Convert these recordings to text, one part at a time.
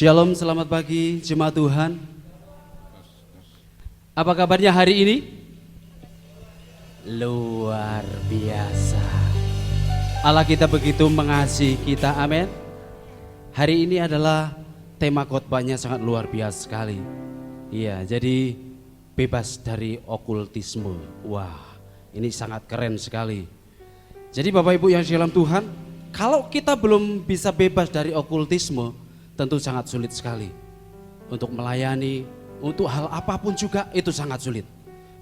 Shalom, selamat pagi jemaat Tuhan. Apa kabarnya hari ini? Luar biasa. Allah kita begitu mengasihi kita, amin. Hari ini adalah tema khotbahnya sangat luar biasa sekali. Iya, jadi bebas dari okultisme. Wah, ini sangat keren sekali. Jadi Bapak Ibu yang dalam Tuhan, kalau kita belum bisa bebas dari okultisme, tentu sangat sulit sekali untuk melayani, untuk hal apapun juga itu sangat sulit.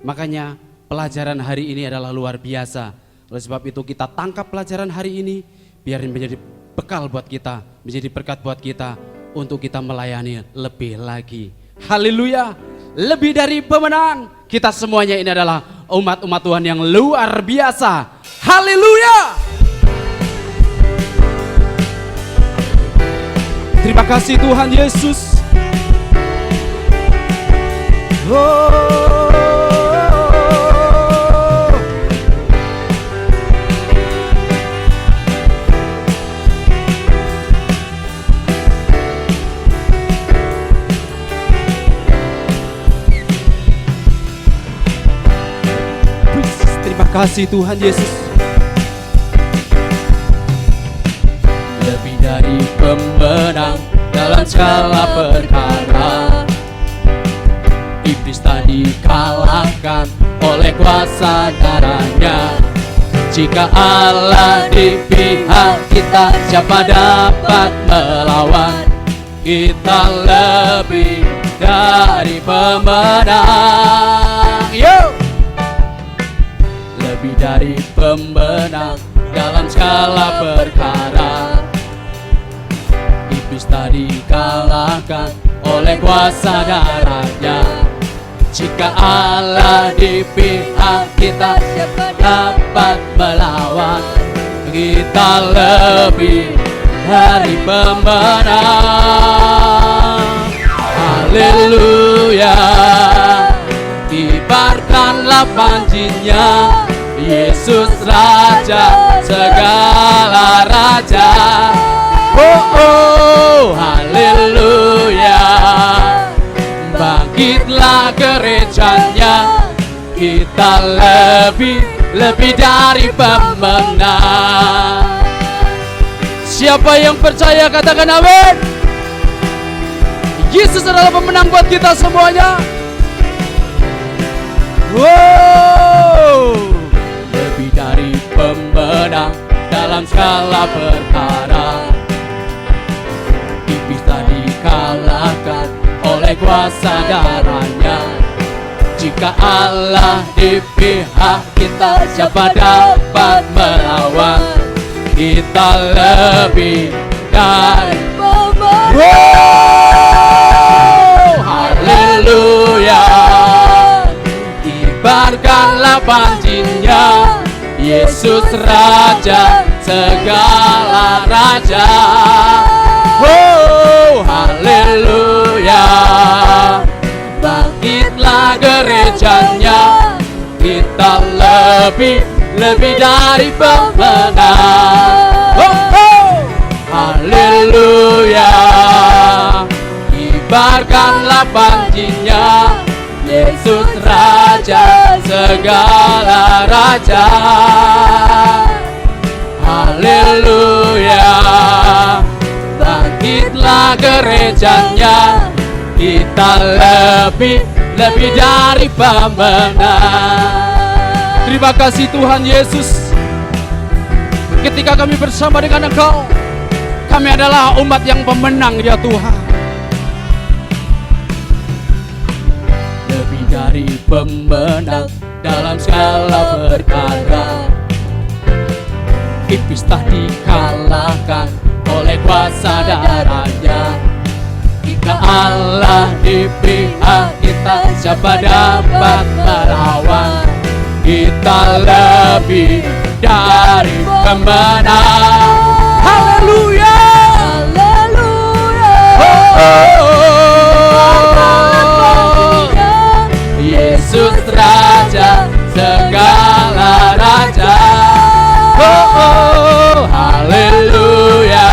Makanya pelajaran hari ini adalah luar biasa. Oleh sebab itu kita tangkap pelajaran hari ini biar menjadi bekal buat kita, menjadi berkat buat kita untuk kita melayani lebih lagi. Haleluya, lebih dari pemenang. Kita semuanya ini adalah umat-umat Tuhan yang luar biasa. Haleluya. Terima kasih Tuhan Yesus. Terima kasih Tuhan Yesus. Lebih dari pemenang dalam segala perkara, iblis tadi kalahkan oleh kuasa darahnya. Jika Allah di pihak kita, siapa dapat melawan? Kita lebih dari pemenang. Yo! Lebih dari pemenang dalam segala perkara, iblis tadi kalahkan oleh kuasa darahnya. Jika Allah di pihak kita, siapa dapat melawan? Kita lebih dari pemenang. Haleluya, kibarkanlah panjinya, Yesus Raja segala raja. Oh, oh, haleluya, bangkitlah gerejanya, kita lebih dari pemenang. Siapa yang percaya katakan amin. Yesus adalah pemenang buat kita semuanya. Wow, lebih dari pemenang dalam segala perkara, iblis tadi kalahkan oleh kuasa darahnya. Jika Allah di pihak kita, siapa dapat melawan? Kita lebih dari pemenang. Wow, haleluya, kibarkanlah panjinya, Yesus Raja segala raja. Oh, haleluya, bangkitlah gerejanya, kita lebih dari pemenang. Oh, oh, haleluya, kibarkanlah panjinya, Yesus Raja segala raja. Haleluya, bangkitlah gerejanya, kita lebih dari pemenang. Terima kasih Tuhan Yesus. Ketika kami bersama dengan Engkau, kami adalah umat yang pemenang ya Tuhan. Lebih dari pemenang dalam segala perkara, iblis tak dikalahkan oleh kuasa darahnya. Jika Allah di pihak kita, siapa dapat melawan? Kita lebih dari pemenang. Haleluya, haleluya. Yesus Raja segala raja. Haleluya,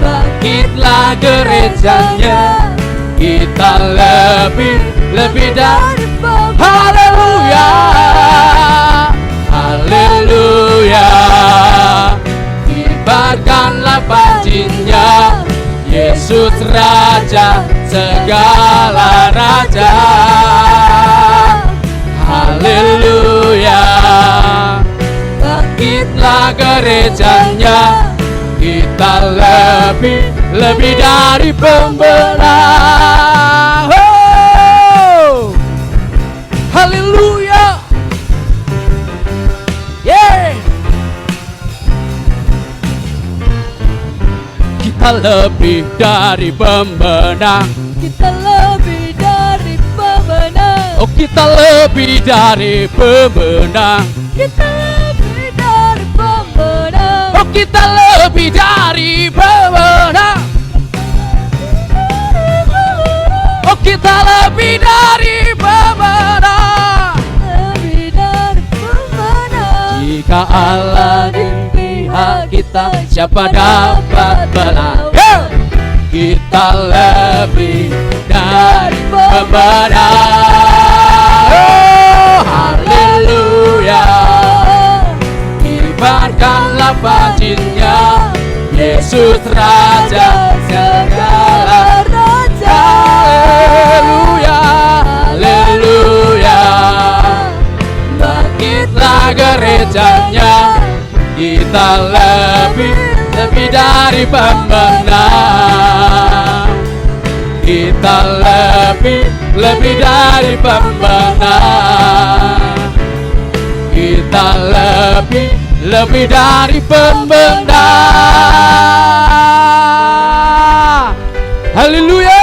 bangkitlah gereja. lebih dari haleluya, haleluya. Kibarkanlah pancinya, Yesus Raja segala raja. Haleluya. Bangkitlah gerejanya, kita lebih dari pembenar. Oh, haleluya. Yeah. Kita lebih dari pemenang. Kita lebih dari pemenang. Oh, kita lebih dari pemenang. Kita lebih dari pemenang. Oh, kita lebih dari pemenang. Oh, kita lebih dari pemenang. Lebih dari pemenang. Jika Allah di pihak kita, siapa dapat melawan? Kita lebih dari pemenang. Oh, haleluya. Kibarkanlah pancinya, Yesus Raja segala raja. Haleluya, haleluya. Bangkitlah gerejanya, kita lebih dari pemenang. Kita lebih dari pemenang. Kita lebih dari pemenang. Haleluya.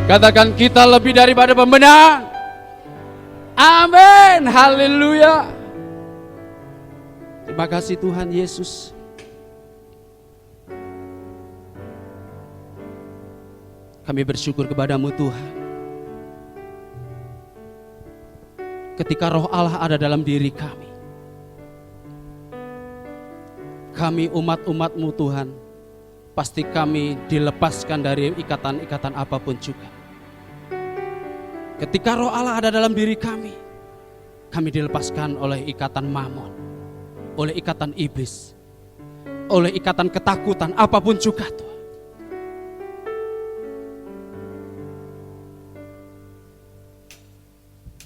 Katakan kita lebih daripada pemenang. Amin. Haleluya. Terima kasih Tuhan Yesus. Kami bersyukur kepadamu Tuhan. Ketika roh Allah ada dalam diri kami. Kami umat-umatmu Tuhan. Pasti kami dilepaskan dari ikatan-ikatan apapun juga. Ketika roh Allah ada dalam diri kami. Kami dilepaskan oleh ikatan mamon. Oleh ikatan iblis. Oleh ikatan ketakutan apapun juga Tuhan.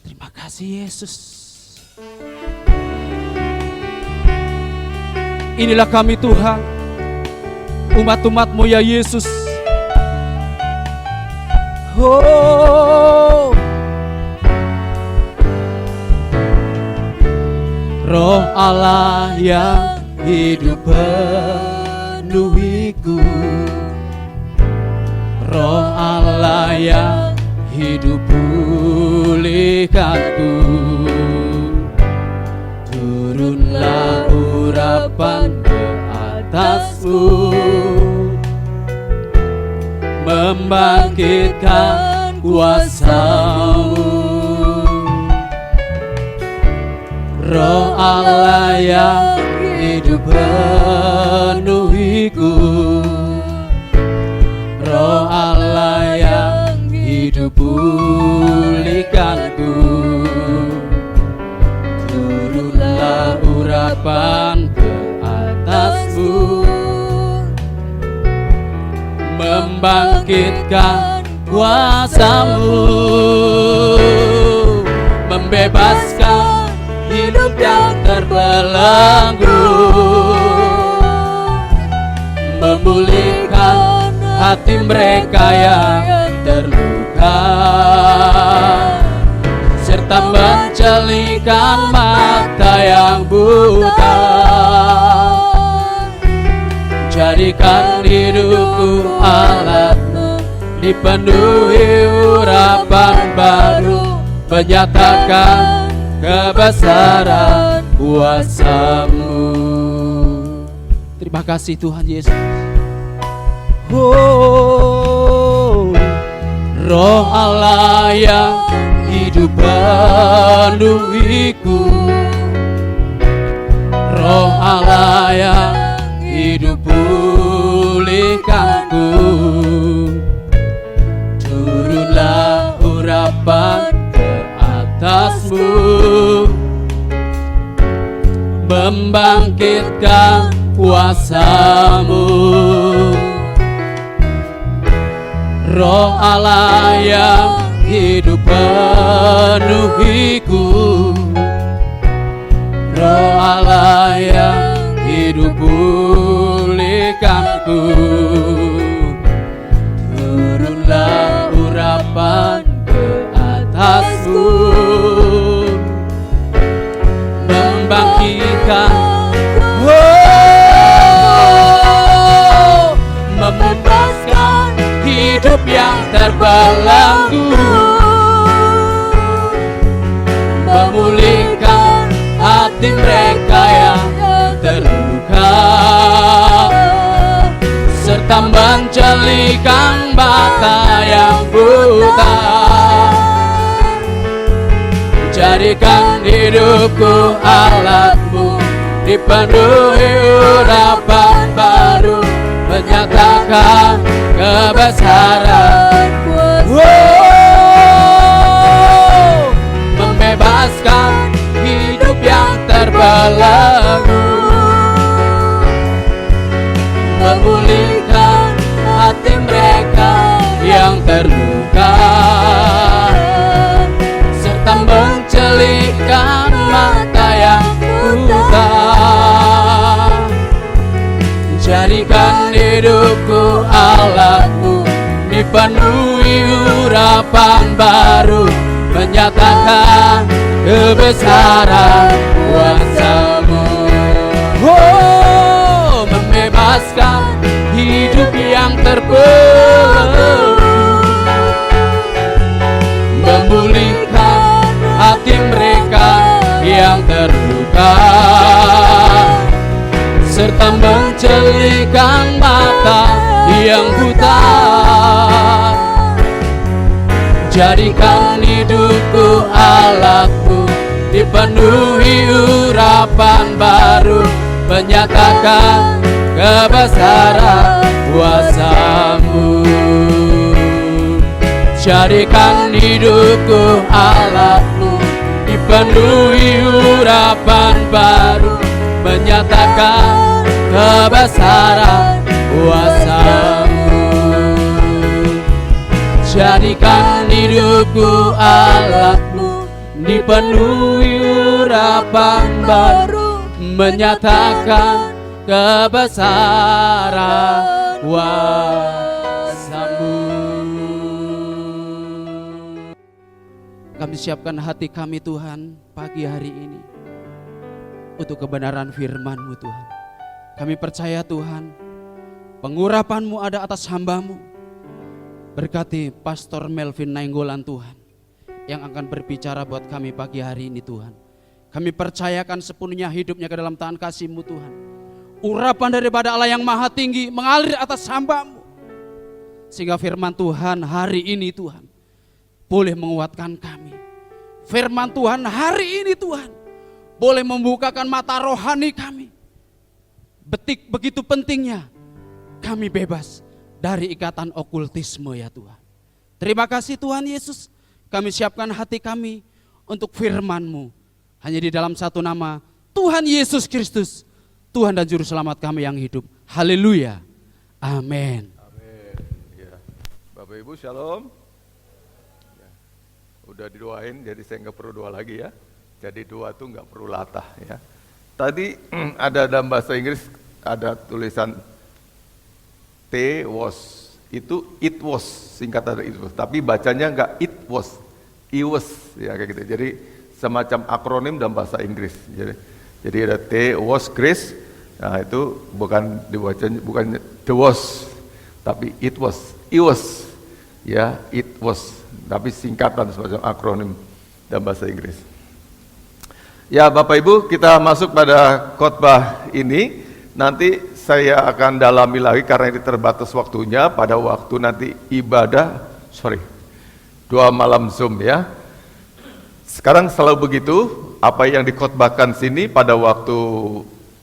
Terima kasih Yesus. Inilah kami Tuhan, umat-umat-Mu ya Yesus. Oh, Roh Allah yang hidup penuhiku, Roh Allah yang hidup pulihkanku. Turunlah urapan ke atasmu, membangkitkan kuasa-Mu. Roh Allah yang hidup penuhiku, Roh Allah yang hidup pulihkanku. Turunlah urapan ke atasmu, membangkitkan kuasa-Mu, membebaskan hidup yang terbelenggu, memulihkan hati mereka yang terluka, serta mencelingkan mata yang buta. Jadikan hidupku alat-Mu, dipenuhi urapan baru, menyatakan kebesaran kuasa-Mu. Terima kasih Tuhan Yesus. Oh, Roh Allah yang hidup penuhiku, Roh Allah yang hidup pulihkanku. membangkitkan kuasa-Mu. Roh Allah yang hidup penuhiku, Roh Allah yang hidup pulihkanku. Turunlah urapan ke atasku, membangkitkan, membebaskan hidup yang terbelenggu, memulihkan hati mereka yang terluka, serta menjelikan mata yang buta. Jadikan hidupku alat-Mu, dipenuhi urapan baru, menyatakan kebesaran kuasa-Mu, membebaskan hidup yang terbelenggu, memulihkan hati mereka yang terluka, serta menjelikan mata yang buta. Jadikan hidupku alat-Mu, dipenuhi urapan baru, menyatakan kebesaran kuasa-Mu. Oh, membebaskan hidup yang terbelenggu, memulihkan hati mereka yang terluka, serta menjelikan mata yang buta. Jadikan hidupku alat-Mu, dipenuhi urapan baru, menyatakan kebesaran kuasa-Mu. Jadikan hidupku alat-Mu, dipenuhi urapan baru, menyatakan kebesaran kuasa-Mu. Jadikan hidupku alat-Mu, dipenuhi urapan baru, menyatakan kebesaran kuasa-Mu. Kami siapkan hati kami Tuhan pagi hari ini untuk kebenaran firman-Mu Tuhan. Kami percaya Tuhan, pengurapan-Mu ada atas hamba-Mu. Berkati Pastor Melvin Nainggolan Tuhan, yang akan berbicara buat kami pagi hari ini Tuhan. Kami percayakan sepenuhnya hidupnya ke dalam tangan kasih-Mu Tuhan. Urapan daripada Allah yang maha tinggi mengalir atas hamba-Mu, sehingga firman Tuhan hari ini Tuhan boleh menguatkan kami. Firman Tuhan hari ini Tuhan boleh membukakan mata rohani kami. Begitu pentingnya kami bebas dari ikatan okultisme ya Tuhan. Terima kasih Tuhan Yesus. Kami siapkan hati kami untuk firman-Mu. Hanya di dalam satu nama, Tuhan Yesus Kristus, Tuhan dan Juru Selamat kami yang hidup. Haleluya. Amin. Amin. Ya. Bapak Ibu Shalom. Ya. Udah didoain, jadi saya nggak perlu doa lagi ya. Jadi doa tuh nggak perlu latah ya. Tadi ada dalam bahasa Inggris ada tulisan T was, itu it was, singkatan dari it was, tapi bacanya enggak it was ya kayak gitu. Jadi semacam akronim dalam bahasa Inggris. Jadi ada T was grace, nah itu bukan dibacanya bukan the was, tapi it was ya, it was, tapi singkatan semacam akronim dalam bahasa Inggris. Ya Bapak Ibu, kita masuk pada khotbah ini. Nanti saya akan dalami lagi karena ini terbatas waktunya pada waktu nanti ibadah, doa malam Zoom ya. Sekarang selalu begitu, apa yang dikhotbahkan sini pada waktu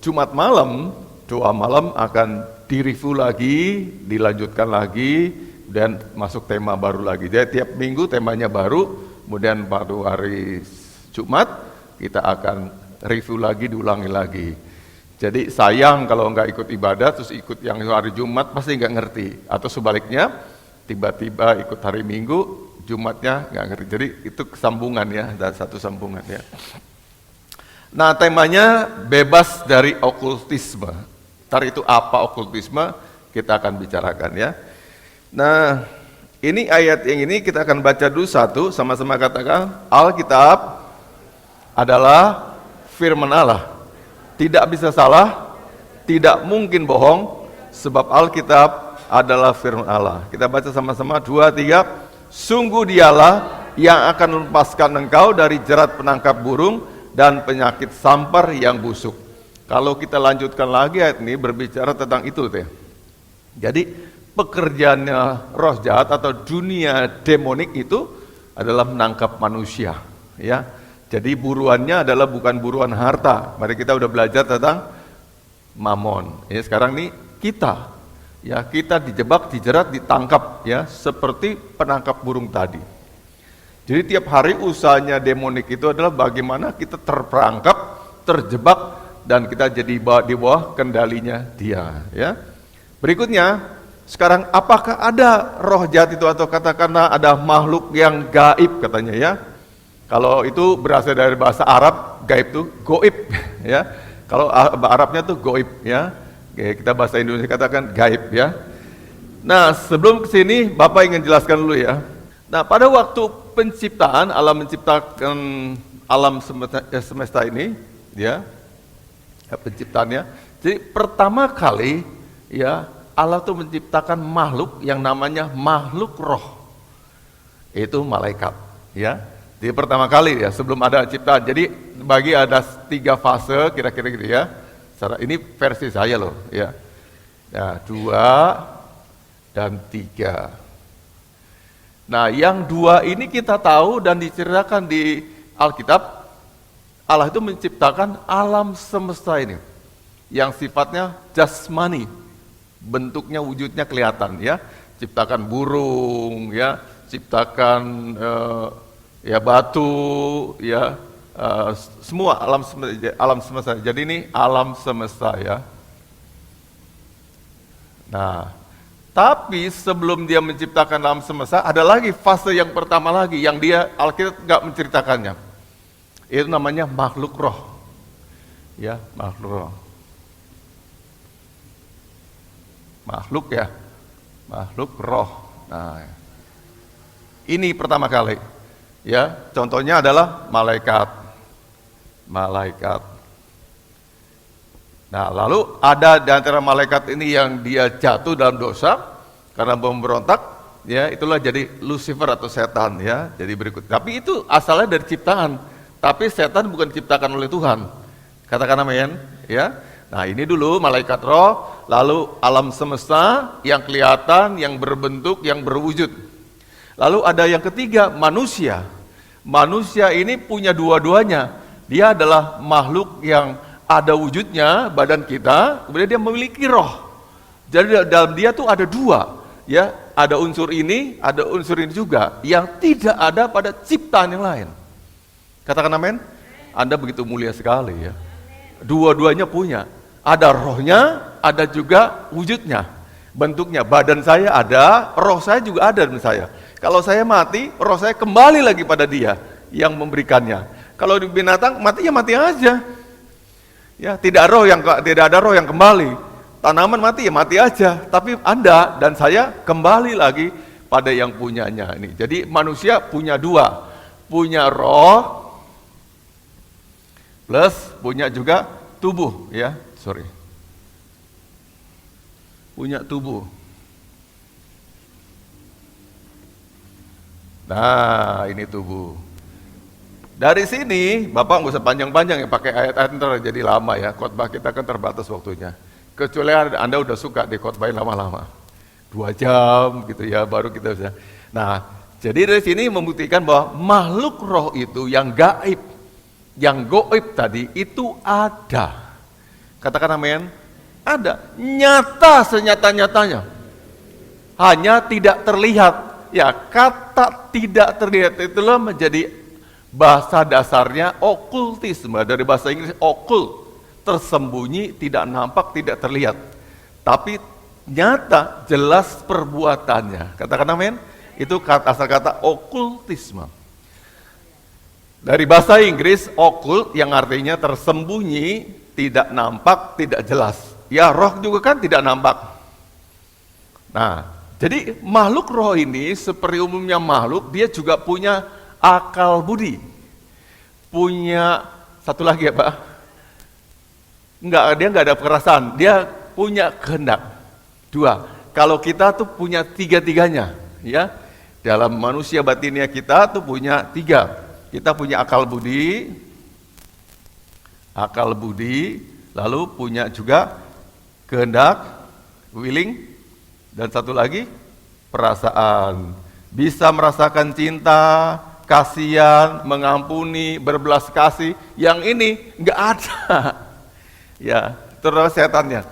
Jumat malam, doa malam akan direview lagi, dilanjutkan lagi, dan masuk tema baru lagi. Jadi tiap minggu temanya baru, kemudian pada hari Jumat kita akan review lagi, diulangi lagi. Jadi sayang kalau nggak ikut ibadah, terus ikut yang hari Jumat pasti nggak ngerti. Atau sebaliknya, tiba-tiba ikut hari Minggu, Jumatnya nggak ngerti. Jadi itu kesambungan ya, dan satu sambungan ya. Nah, temanya bebas dari okultisme. Ntar itu apa okultisme, kita akan bicarakan ya. Nah, ini ayat yang ini kita akan baca dulu satu, sama-sama katakan, Alkitab adalah firman Allah. Tidak bisa salah, tidak mungkin bohong, sebab Alkitab adalah firman Allah. Kita baca sama-sama, 2, 3. Sungguh dialah yang akan melepaskan engkau dari jerat penangkap burung dan penyakit sampar yang busuk. Kalau kita lanjutkan lagi ayat ini berbicara tentang itu teh. Jadi pekerjaannya roh jahat atau dunia demonik itu adalah menangkap manusia, ya. Jadi buruannya adalah bukan buruan harta. Mari kita udah belajar tentang mamon. Ya, sekarang nih kita, ya kita dijebak, dijerat, ditangkap, ya seperti penangkap burung tadi. Jadi tiap hari usahanya demonik itu adalah bagaimana kita terperangkap, terjebak, dan kita jadi di bawah kendalinya dia. Ya. Berikutnya, sekarang apakah ada roh jahat itu atau katakanlah ada makhluk yang gaib katanya ya? Kalau itu berasal dari bahasa Arab, gaib itu goib, ya. Kalau Arabnya tuh goib, ya. Oke, kita bahasa Indonesia katakan gaib, ya. Nah, sebelum ke sini, Bapak ingin jelaskan dulu ya. Nah, pada waktu penciptaan, Allah menciptakan alam semesta ini, ya, penciptaannya. Jadi pertama kali, ya, Allah tuh menciptakan makhluk yang namanya makhluk roh, itu malaikat, ya. Jadi pertama kali ya, sebelum ada ciptaan. Jadi bagi ada 3 fase kira-kira gitu ya. Ini versi saya loh, ya. Nah, 2 dan 3. Nah, yang 2 ini kita tahu dan diceritakan di Alkitab, Allah itu menciptakan alam semesta ini yang sifatnya jasmani, bentuknya wujudnya kelihatan ya, ciptakan burung ya, ciptakan ya batu ya, semua alam semesta. Jadi ini alam semesta ya. Nah, tapi sebelum dia menciptakan alam semesta, ada lagi fase yang pertama lagi yang dia Alkitab nggak menceritakannya. Itu namanya makhluk roh. Ya, makhluk roh. Makhluk ya, makhluk roh. Nah, ini pertama kali. Ya, contohnya adalah malaikat. Malaikat. Nah, lalu ada di antara malaikat ini yang dia jatuh dalam dosa karena memberontak, ya, itulah jadi Lucifer atau setan ya. Jadi berikut. Tapi itu asalnya dari ciptaan. Tapi setan bukan diciptakan oleh Tuhan. Katakan amin, ya. Nah, ini dulu malaikat roh, lalu alam semesta yang kelihatan, yang berbentuk, yang berwujud. Lalu ada yang ketiga, manusia. Manusia ini punya dua-duanya. Dia adalah makhluk yang ada wujudnya, badan kita, kemudian dia memiliki roh. Jadi dalam dia tuh ada 2, ya, ada unsur ini, ada unsur ini juga, yang tidak ada pada ciptaan yang lain. Katakan amin. Anda begitu mulia sekali ya. Dua-duanya punya. Ada rohnya, ada juga wujudnya. Bentuknya, badan saya ada, roh saya juga ada dalam saya. Kalau saya mati, roh saya kembali lagi pada dia yang memberikannya. Kalau di binatang, mati ya mati aja. Ya, tidak ada roh yang kembali. Tanaman mati ya mati aja. Tapi Anda dan saya kembali lagi pada yang punyanya ini. Jadi manusia punya 2, punya roh plus punya juga tubuh, ya. Punya tubuh. Nah, ini tubuh. Dari sini, Bapak nggak usah panjang-panjang ya, pakai ayat-ayat ntar jadi lama ya, khotbah kita kan terbatas waktunya. Kecuali Anda udah suka dikhotbahin lama-lama. 2 jam gitu ya, baru kita bisa. Nah, jadi dari sini membuktikan bahwa makhluk roh itu yang gaib, yang goib tadi itu ada. Katakan amin. Ada, nyata senyata-nyatanya. Hanya tidak terlihat. Ya, kata tidak terlihat itulah menjadi Bahasa dasarnya okultisme, dari bahasa Inggris occult, tersembunyi, tidak nampak, tidak terlihat. Tapi nyata, jelas perbuatannya. Katakan amin. Itu asal kata okultisme. Dari bahasa Inggris, occult yang artinya tersembunyi, tidak nampak, tidak jelas. Ya, roh juga kan tidak nampak. Nah, jadi makhluk roh ini seperti umumnya makhluk, dia juga punya akal budi. Punya satu lagi ya Pak. Dia enggak ada perasaan, dia punya kehendak. Dua, kalau kita tuh punya tiga-tiganya, ya. Dalam manusia batinnya kita tuh punya tiga. Kita punya akal budi, lalu punya juga kehendak, willing, dan satu lagi perasaan. Bisa merasakan cinta, kasihan, mengampuni, berbelas kasih. Yang ini nggak ada. Ya, terus setannya.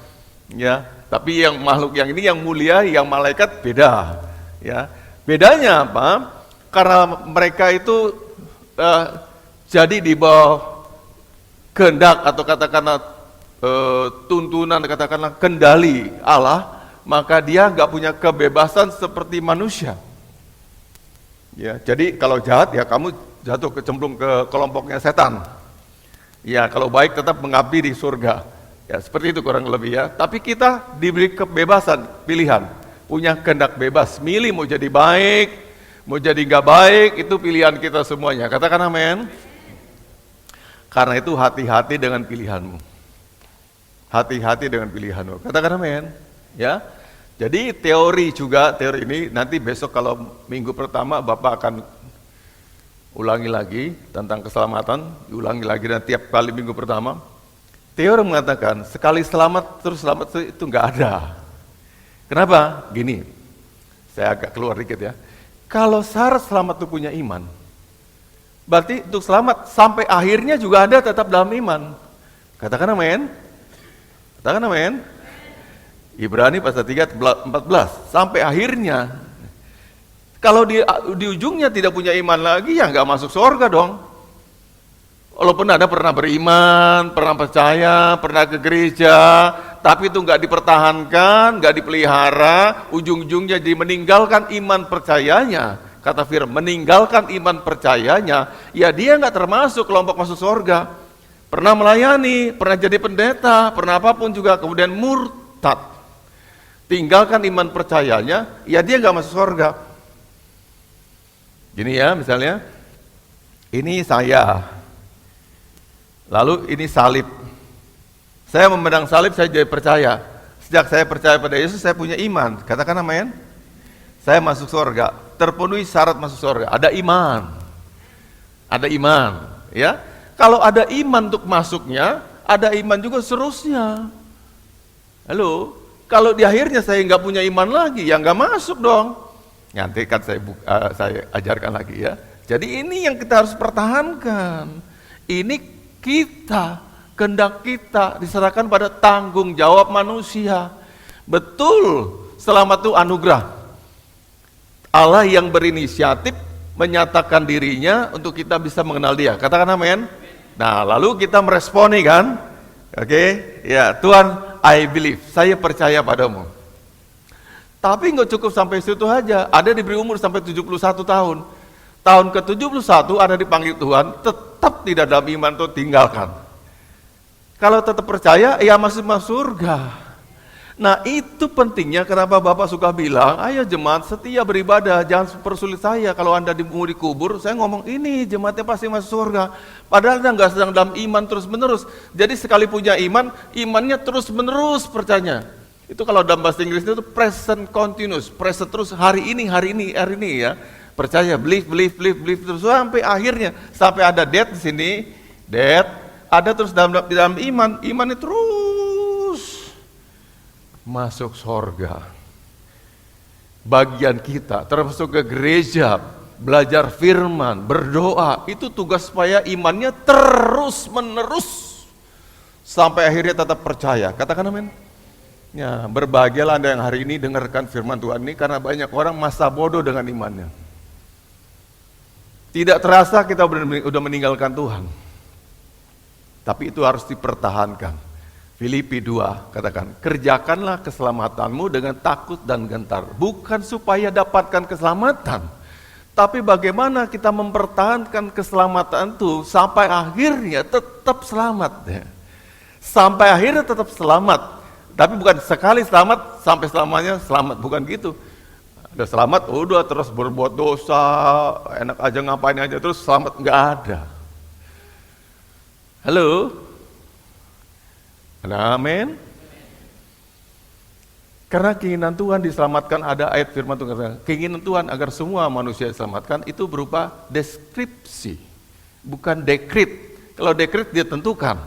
Ya, tapi yang makhluk yang ini yang mulia, yang malaikat beda. Ya, bedanya apa? Karena mereka itu jadi di bawah kehendak atau katakanlah tuntunan, katakanlah kendali Allah, maka dia nggak punya kebebasan seperti manusia. Ya, jadi kalau jahat ya kamu jatuh kecemplung ke kelompoknya setan. Ya, kalau baik tetap mengabdi di surga. Ya, seperti itu kurang lebih ya. Tapi kita diberi kebebasan pilihan, punya kehendak bebas, milih mau jadi baik, mau jadi nggak baik, itu pilihan kita semuanya. Katakan amin. Karena itu hati-hati dengan pilihanmu. Hati-hati dengan pilihanmu. Katakan amin. Ya. Jadi teori ini nanti besok kalau minggu pertama Bapak akan ulangi lagi tentang keselamatan, diulangi lagi dan tiap kali minggu pertama. Teori mengatakan sekali selamat terus selamat itu nggak ada. Kenapa? Gini, saya agak keluar dikit ya. Kalau syarat selamat itu punya iman, berarti untuk selamat sampai akhirnya juga ada tetap dalam iman. Katakan amin. Katakan amin. Ibrani pasal 3 14 sampai akhirnya. Kalau di ujungnya tidak punya iman lagi ya nggak masuk surga dong. Walaupun ada pernah beriman, pernah percaya, pernah ke gereja, tapi itu nggak dipertahankan, nggak dipelihara, ujung-ujungnya jadi meninggalkan iman percayanya. Kata Firman, meninggalkan iman percayanya, ya dia nggak termasuk kelompok masuk surga. Pernah melayani, pernah jadi pendeta, pernah apapun juga, kemudian murtad. Tinggalkan iman percayanya, ya dia nggak masuk surga. Gini ya, misalnya, ini saya, lalu ini salib. Saya memandang salib, saya jadi percaya. Sejak saya percaya pada Yesus, saya punya iman. Katakan amin. Saya masuk surga, terpenuhi syarat masuk surga. Ada iman, ya. Kalau ada iman untuk masuknya, ada iman juga seterusnya. Halo. Kalau di akhirnya saya nggak punya iman lagi, ya nggak masuk dong. Nanti kan saya ajarkan lagi ya. Jadi ini yang kita harus pertahankan. Ini kita, kehendak kita diserahkan pada tanggung jawab manusia. Betul, selamat itu anugerah. Allah yang berinisiatif menyatakan dirinya untuk kita bisa mengenal dia. Katakan amin. Nah, lalu kita meresponi kan? Oke, ya Tuhan, I believe, saya percaya padamu. Tapi nggak cukup sampai situ aja. Ada diberi umur sampai 71 tahun. Tahun ke-71 ada dipanggil Tuhan, tetap tidak dalam iman itu tinggalkan. Kalau tetap percaya, ya masuk surga. Nah itu pentingnya kenapa Bapak suka bilang, ayo jemaat setia beribadah, jangan persulit saya. Kalau Anda mau dikubur, saya ngomong ini jemaatnya pasti masuk surga. Padahal Anda nggak sedang dalam iman terus menerus. Jadi sekali punya iman, imannya terus menerus percayanya. Itu kalau dalam bahasa Inggris itu present continuous, present terus hari ini ya. Percaya, believe terus sampai akhirnya, sampai ada death di sini, death ada terus dalam iman, imannya terus masuk surga. Bagian kita termasuk ke gereja, belajar firman, berdoa, itu tugas supaya imannya terus menerus sampai akhirnya tetap percaya. Katakan amin. Ya, berbahagialah Anda yang hari ini dengarkan firman Tuhan ini, karena banyak orang masa bodoh dengan imannya. Tidak terasa kita udah meninggalkan Tuhan. Tapi itu harus dipertahankan. Filipi 2 katakan, kerjakanlah keselamatanmu dengan takut dan gentar. Bukan supaya dapatkan keselamatan, tapi bagaimana kita mempertahankan keselamatan itu sampai akhirnya tetap selamat. Sampai akhirnya tetap selamat. Tapi bukan sekali selamat, sampai selamanya selamat. Bukan gitu. Udah selamat, udah terus berbuat dosa, enak aja ngapain aja, terus selamat, nggak ada. Halo? Ada amin? Karena keinginan Tuhan diselamatkan, ada ayat firman Tuhan, keinginan Tuhan agar semua manusia diselamatkan, itu berupa deskripsi, bukan dekrit. Kalau dekrit dia tentukan,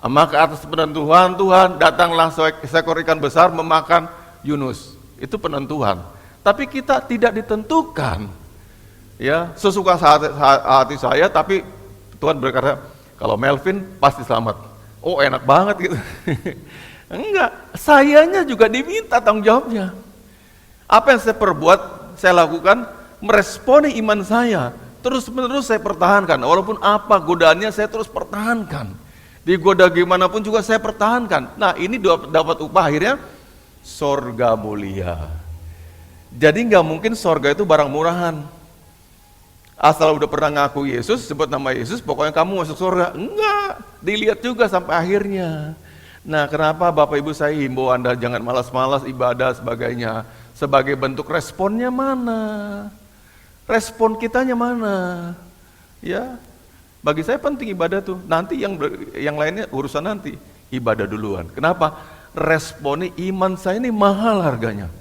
maka atas penentuan Tuhan, datanglah seekor ikan besar memakan Yunus. Itu penentuan. Tapi kita tidak ditentukan, ya sesuka hati saya, tapi Tuhan berkata, kalau Melvin pasti selamat. Oh enak banget gitu. Enggak, sayanya juga diminta tanggung jawabnya. Apa yang saya perbuat, saya lakukan, meresponi iman saya. Terus menerus saya pertahankan, walaupun apa godaannya saya terus pertahankan. Digoda gimana pun juga saya pertahankan. Nah ini dapat upah akhirnya, sorga mulia. Jadi nggak mungkin sorga itu barang murahan. Asal udah pernah ngaku Yesus, sebut nama Yesus, pokoknya kamu masuk surga. Enggak, dilihat juga sampai akhirnya. Nah kenapa Bapak Ibu saya himbau Anda jangan malas-malas ibadah sebagainya. Sebagai bentuk responnya mana? Respon kitanya mana? Ya, bagi saya penting ibadah tuh. Nanti yang lainnya urusan nanti. Ibadah duluan. Kenapa? Responnya iman saya ini mahal harganya.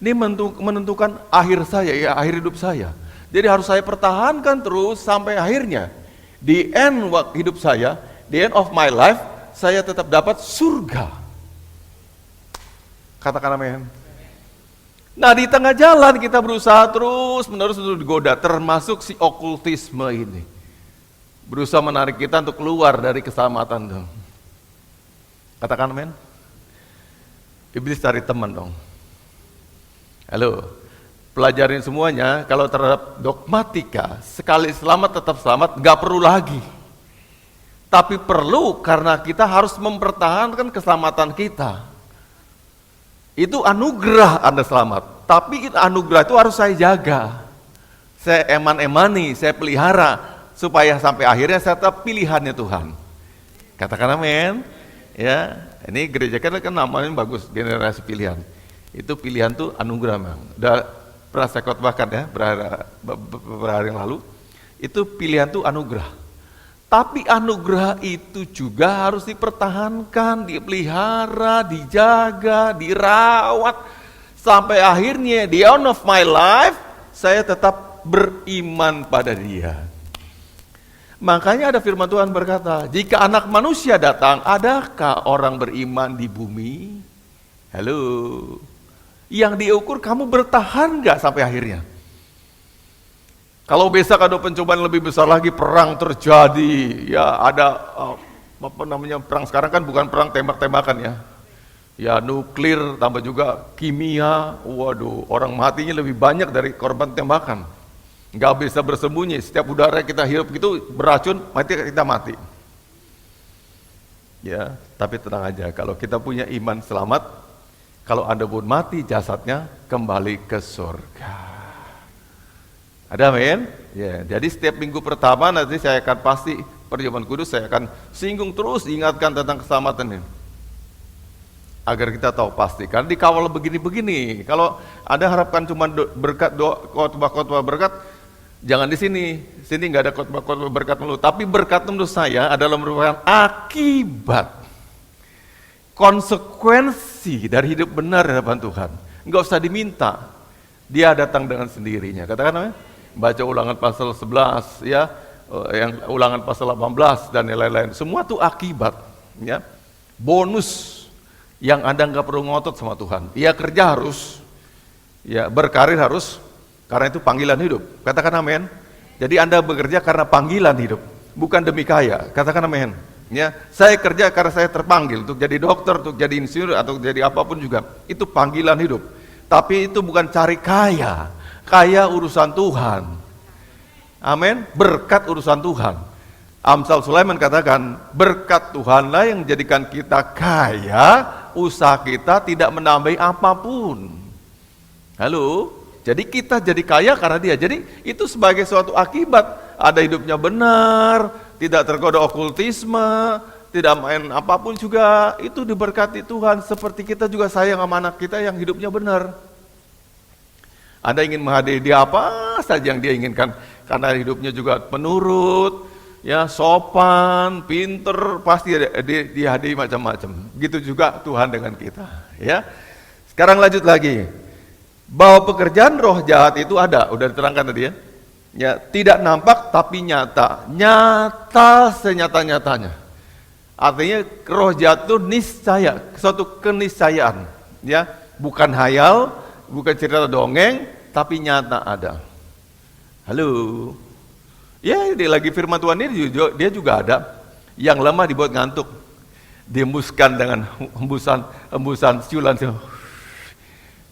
Ini menentukan akhir saya, ya akhir hidup saya. Jadi harus saya pertahankan terus sampai akhirnya. Di end hidup saya, the end of my life, saya tetap dapat surga. Katakan amin. Nah di tengah jalan kita berusaha terus menerus untuk digoda, termasuk si okultisme ini. Berusaha menarik kita untuk keluar dari keselamatan dong. Katakan amin. Iblis cari teman dong. Halo. Pelajarin semuanya, kalau terhadap dogmatika, sekali selamat tetap selamat, nggak perlu lagi. Tapi perlu karena kita harus mempertahankan keselamatan kita. Itu anugerah Anda selamat, tapi anugerah itu harus saya jaga. Saya eman-emani, saya pelihara, supaya sampai akhirnya saya tetap pilihannya Tuhan. Katakan amin. Ya, ini gereja kan namanya bagus, generasi pilihan. Itu pilihan tuh anugerah memang. Pernah saya khotbahkan ya, beberapa hari yang lalu, itu pilihan itu anugerah. Tapi anugerah itu juga harus dipertahankan, dipelihara, dijaga, dirawat, sampai akhirnya the end of my life, saya tetap beriman pada Dia. Makanya ada firman Tuhan berkata, jika anak manusia datang, adakah orang beriman di bumi? Halo. Yang diukur kamu bertahan gak sampai akhirnya. Kalau besok ada pencobaan lebih besar lagi, perang terjadi, ya ada perang sekarang kan bukan perang tembak-tembakan ya. Ya nuklir tambah juga kimia, waduh orang matinya lebih banyak dari korban tembakan. Gak bisa bersembunyi, setiap udara kita hirup gitu beracun, kita mati. Ya, tapi tenang aja, kalau kita punya iman selamat, kalau Anda pun mati, jasadnya kembali ke surga. Ada amin? Ya, jadi setiap minggu pertama nanti saya akan pasti perjamuan kudus, saya akan singgung terus, ingatkan tentang keselamatan ini. Agar kita tahu pasti, kan dikawal begini-begini. Kalau Anda harapkan cuma berkat, khotbah-khotbah berkat, jangan di sini. Sini nggak ada khotbah-khotbah berkat melulu. Tapi berkat menurut saya adalah merupakan akibat, konsekuensi dari hidup benar di hadapan Tuhan. Enggak usah diminta, Dia datang dengan sendirinya. Katakan namanya, baca Ulangan pasal 11 ya, yang Ulangan pasal 18 dan lain-lain. Semua itu akibat, ya. Bonus yang Anda nggak perlu ngotot sama Tuhan. Ya kerja harus, ya berkarir harus, karena itu panggilan hidup. Katakan amin. Jadi Anda bekerja karena panggilan hidup, bukan demi kaya. Katakan amin. Ya, saya kerja karena saya terpanggil untuk jadi dokter, untuk jadi insinyur, atau jadi apapun juga. Itu panggilan hidup. Tapi itu bukan cari kaya. Kaya urusan Tuhan. Amin. Berkat urusan Tuhan. Amsal Sulaiman katakan, berkat Tuhanlah yang menjadikan kita kaya, usaha kita tidak menambahi apapun. Halo? Jadi kita jadi kaya karena dia. Jadi itu sebagai suatu akibat. Ada hidupnya benar, tidak tergoda okultisme, tidak main apapun juga. Itu diberkati Tuhan. Seperti kita juga sayang sama anak kita yang hidupnya benar. Anda ingin menghadiri dia apa saja yang dia inginkan. Karena hidupnya juga penurut, ya sopan, pinter, pasti dihadiri macam-macam. Begitu juga Tuhan dengan kita. Ya. Sekarang lanjut lagi. Bahwa pekerjaan roh jahat itu ada, udah diterangkan tadi ya. Ya, tidak nampak tapi nyata. Nyata senyata-nyatanya. Artinya roh jahat itu niscaya, suatu keniscayaan, ya, bukan hayal, bukan cerita dongeng, tapi nyata ada. Halo. Ya, lagi firman Tuhan ini dia juga ada. Yang lemah dibuat ngantuk. Dihembuskan dengan hembusan siulan.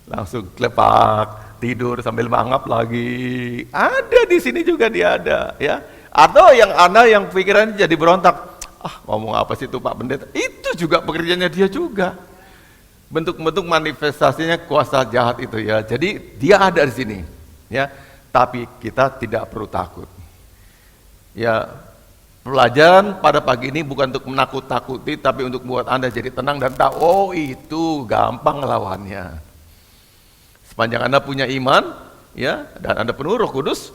Langsung klepak, tidur sambil mangap lagi. Ada di sini juga dia ada, ya. Atau yang Anda yang pikirannya jadi berontak. Ngomong apa sih itu Pak Pendeta? Itu juga pekerjaannya dia juga. Bentuk-bentuk manifestasinya kuasa jahat itu ya. Jadi dia ada di sini, ya. Tapi kita tidak perlu takut. Ya, pelajaran pada pagi ini bukan untuk menakut-takuti, tapi untuk membuat Anda jadi tenang dan tahu, oh itu gampang lawannya. Sepanjang Anda punya iman, ya, dan Anda penuh Roh Kudus,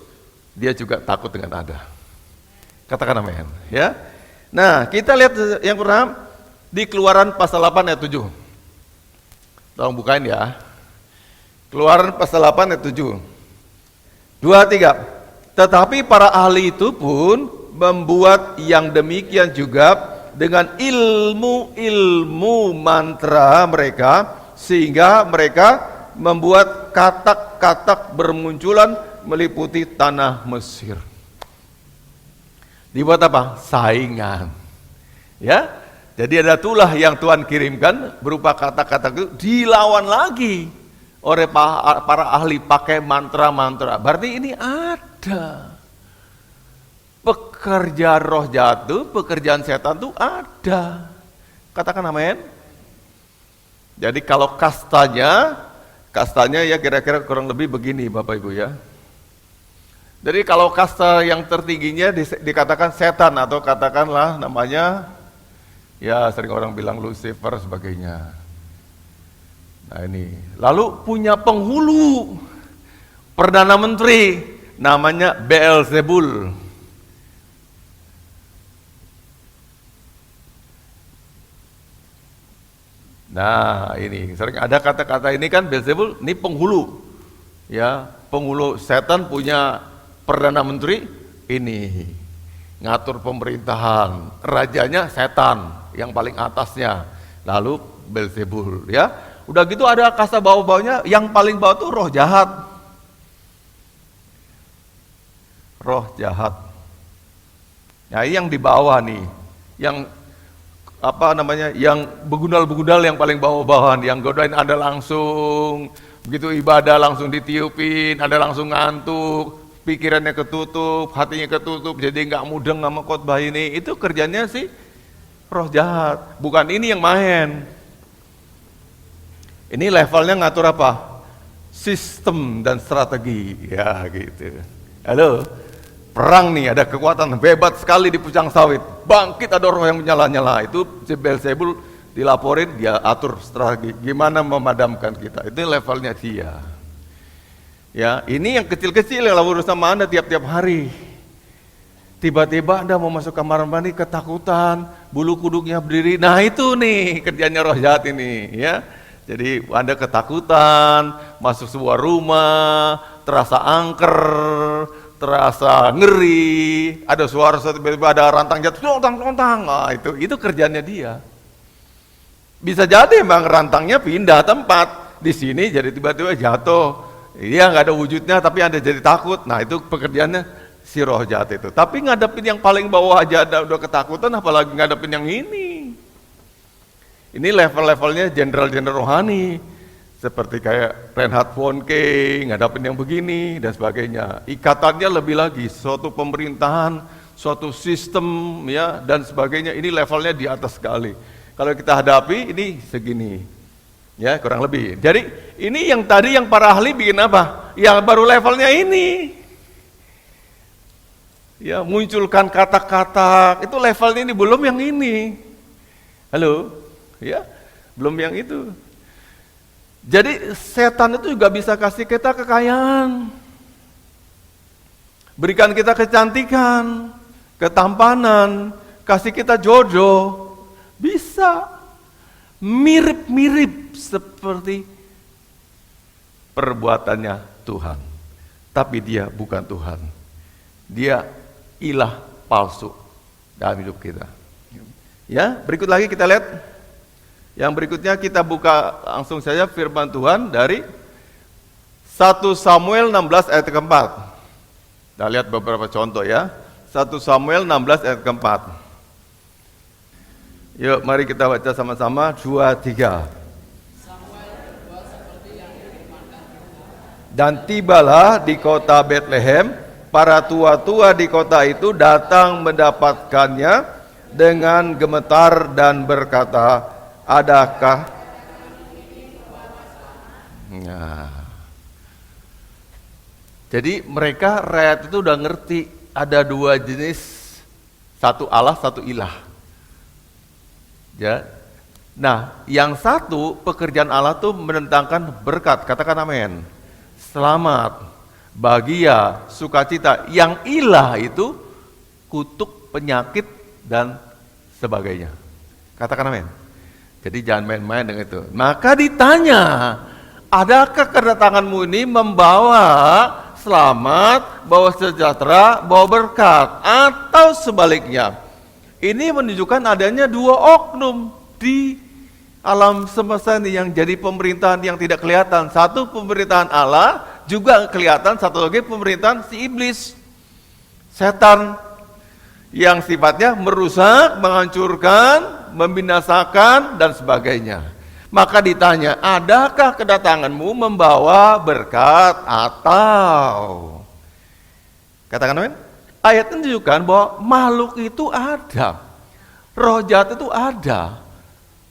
dia juga takut dengan Anda. Katakan amin, ya. Nah, kita lihat yang pertama di Keluaran pasal 8 ayat 7. Tolong bukain ya. Keluaran pasal 8 ayat 7. 2, 3. Tetapi para ahli itu pun membuat yang demikian juga dengan ilmu-ilmu mantra mereka, sehingga mereka membuat katak-katak bermunculan meliputi tanah Mesir. Dibuat apa? Saingan. Ya, jadi ada tulah yang Tuhan kirimkan berupa katak-katak itu dilawan lagi oleh para ahli pakai mantra-mantra. Berarti ini ada. Pekerjaan roh jahat itu, pekerjaan setan itu ada. Katakan amin. Jadi kalau kastanya ya kira-kira kurang lebih begini Bapak Ibu ya. Jadi kalau kasta yang tertingginya dikatakan setan atau katakanlah namanya, ya sering orang bilang Lucifer sebagainya. Nah ini, lalu punya penghulu, Perdana Menteri, namanya Beelzebul. Nah ini, sering ada kata-kata ini kan Beelzebul, ini penghulu. Ya, penghulu setan punya Perdana Menteri, ini ngatur pemerintahan, rajanya setan yang paling atasnya, lalu Beelzebul ya. Udah gitu ada kasta bawah-bawahnya, yang paling bawah tuh roh jahat. Roh jahat. Nah, yang di bawah nih, yang apa namanya, yang begundal-begundal yang paling bawah-bawahan, yang godain Anda langsung, begitu ibadah langsung ditiupin, Anda langsung ngantuk, pikirannya ketutup, hatinya ketutup, jadi nggak mudeng sama khotbah ini. Itu kerjanya sih roh jahat, bukan ini yang main. Ini levelnya ngatur apa? Sistem dan strategi, ya gitu. Halo, perang nih, ada kekuatan hebat sekali di pucang sawit, bangkit ada roh yang menyala-nyala, itu si Beelzebul dilaporin, dia atur strategi, gimana memadamkan kita, itu levelnya dia. Ya, ini yang kecil-kecil yang lalu sama Anda tiap-tiap hari. Tiba-tiba Anda mau masuk kamar mandi ketakutan, bulu kuduknya berdiri, nah itu nih kerjanya roh jahat ini, ya. Jadi Anda ketakutan, masuk sebuah rumah, terasa angker, terasa ngeri, ada suara tiba-tiba ada rantang jatuh, lontang-lontang, nah, itu kerjanya dia. Bisa jadi memang rantangnya pindah tempat, di sini jadi tiba-tiba jatuh, dia nggak ada wujudnya tapi Anda jadi takut, nah itu pekerjaannya si roh jahat itu. Tapi ngadepin yang paling bawah aja udah ketakutan, apalagi ngadepin yang ini. Ini level-levelnya jenderal-jenderal rohani. seperti kayak Reinhard Bonnke ngadapin yang begini dan sebagainya. Ikatannya lebih lagi, suatu pemerintahan, suatu sistem ya dan sebagainya. Ini levelnya di atas sekali. Kalau kita hadapi ini segini, ya kurang lebih. Jadi ini yang tadi yang para ahli bikin apa? Yang baru levelnya ini. Ya, munculkan kata-kata, itu levelnya ini, belum yang ini. Halo? Ya, belum yang itu. Jadi setan itu juga bisa kasih kita kekayaan. Berikan kita kecantikan, ketampanan, kasih kita jodoh. Bisa. Mirip-mirip seperti perbuatannya Tuhan. Tapi dia bukan Tuhan. Dia ilah palsu dalam hidup kita. Ya, berikut lagi kita lihat. Yang berikutnya kita buka langsung saja firman Tuhan dari 1 Samuel 16 ayat keempat. Kita lihat beberapa contoh ya. 1 Samuel 16 ayat keempat. Yuk, mari kita baca sama-sama 2, 3. Dan tibalah di kota Bethlehem, para tua-tua di kota itu datang mendapatkannya dengan gemetar dan berkata, adakah? Nah, jadi mereka rakyat itu udah ngerti ada dua jenis, satu Allah, satu ilah. Ya. Nah, yang satu pekerjaan Allah tuh menentangkan berkat, katakan amin. Selamat, bahagia, sukacita. Yang ilah itu kutuk, penyakit dan sebagainya. Katakan amin. Jadi jangan main-main dengan itu. Maka ditanya, adakah kedatanganmu ini membawa selamat, bawa sejahtera, bawa berkat, atau sebaliknya? Ini menunjukkan adanya dua oknum di alam semesta ini yang jadi pemerintahan yang tidak kelihatan. Satu pemerintahan Allah, juga kelihatan satu lagi pemerintahan si iblis, setan, yang sifatnya merusak, menghancurkan, membinasakan, dan sebagainya. Maka ditanya, adakah kedatanganmu membawa berkat atau? Katakan amin. Ayat ini menunjukkan bahwa makhluk itu ada, roh jahat itu ada,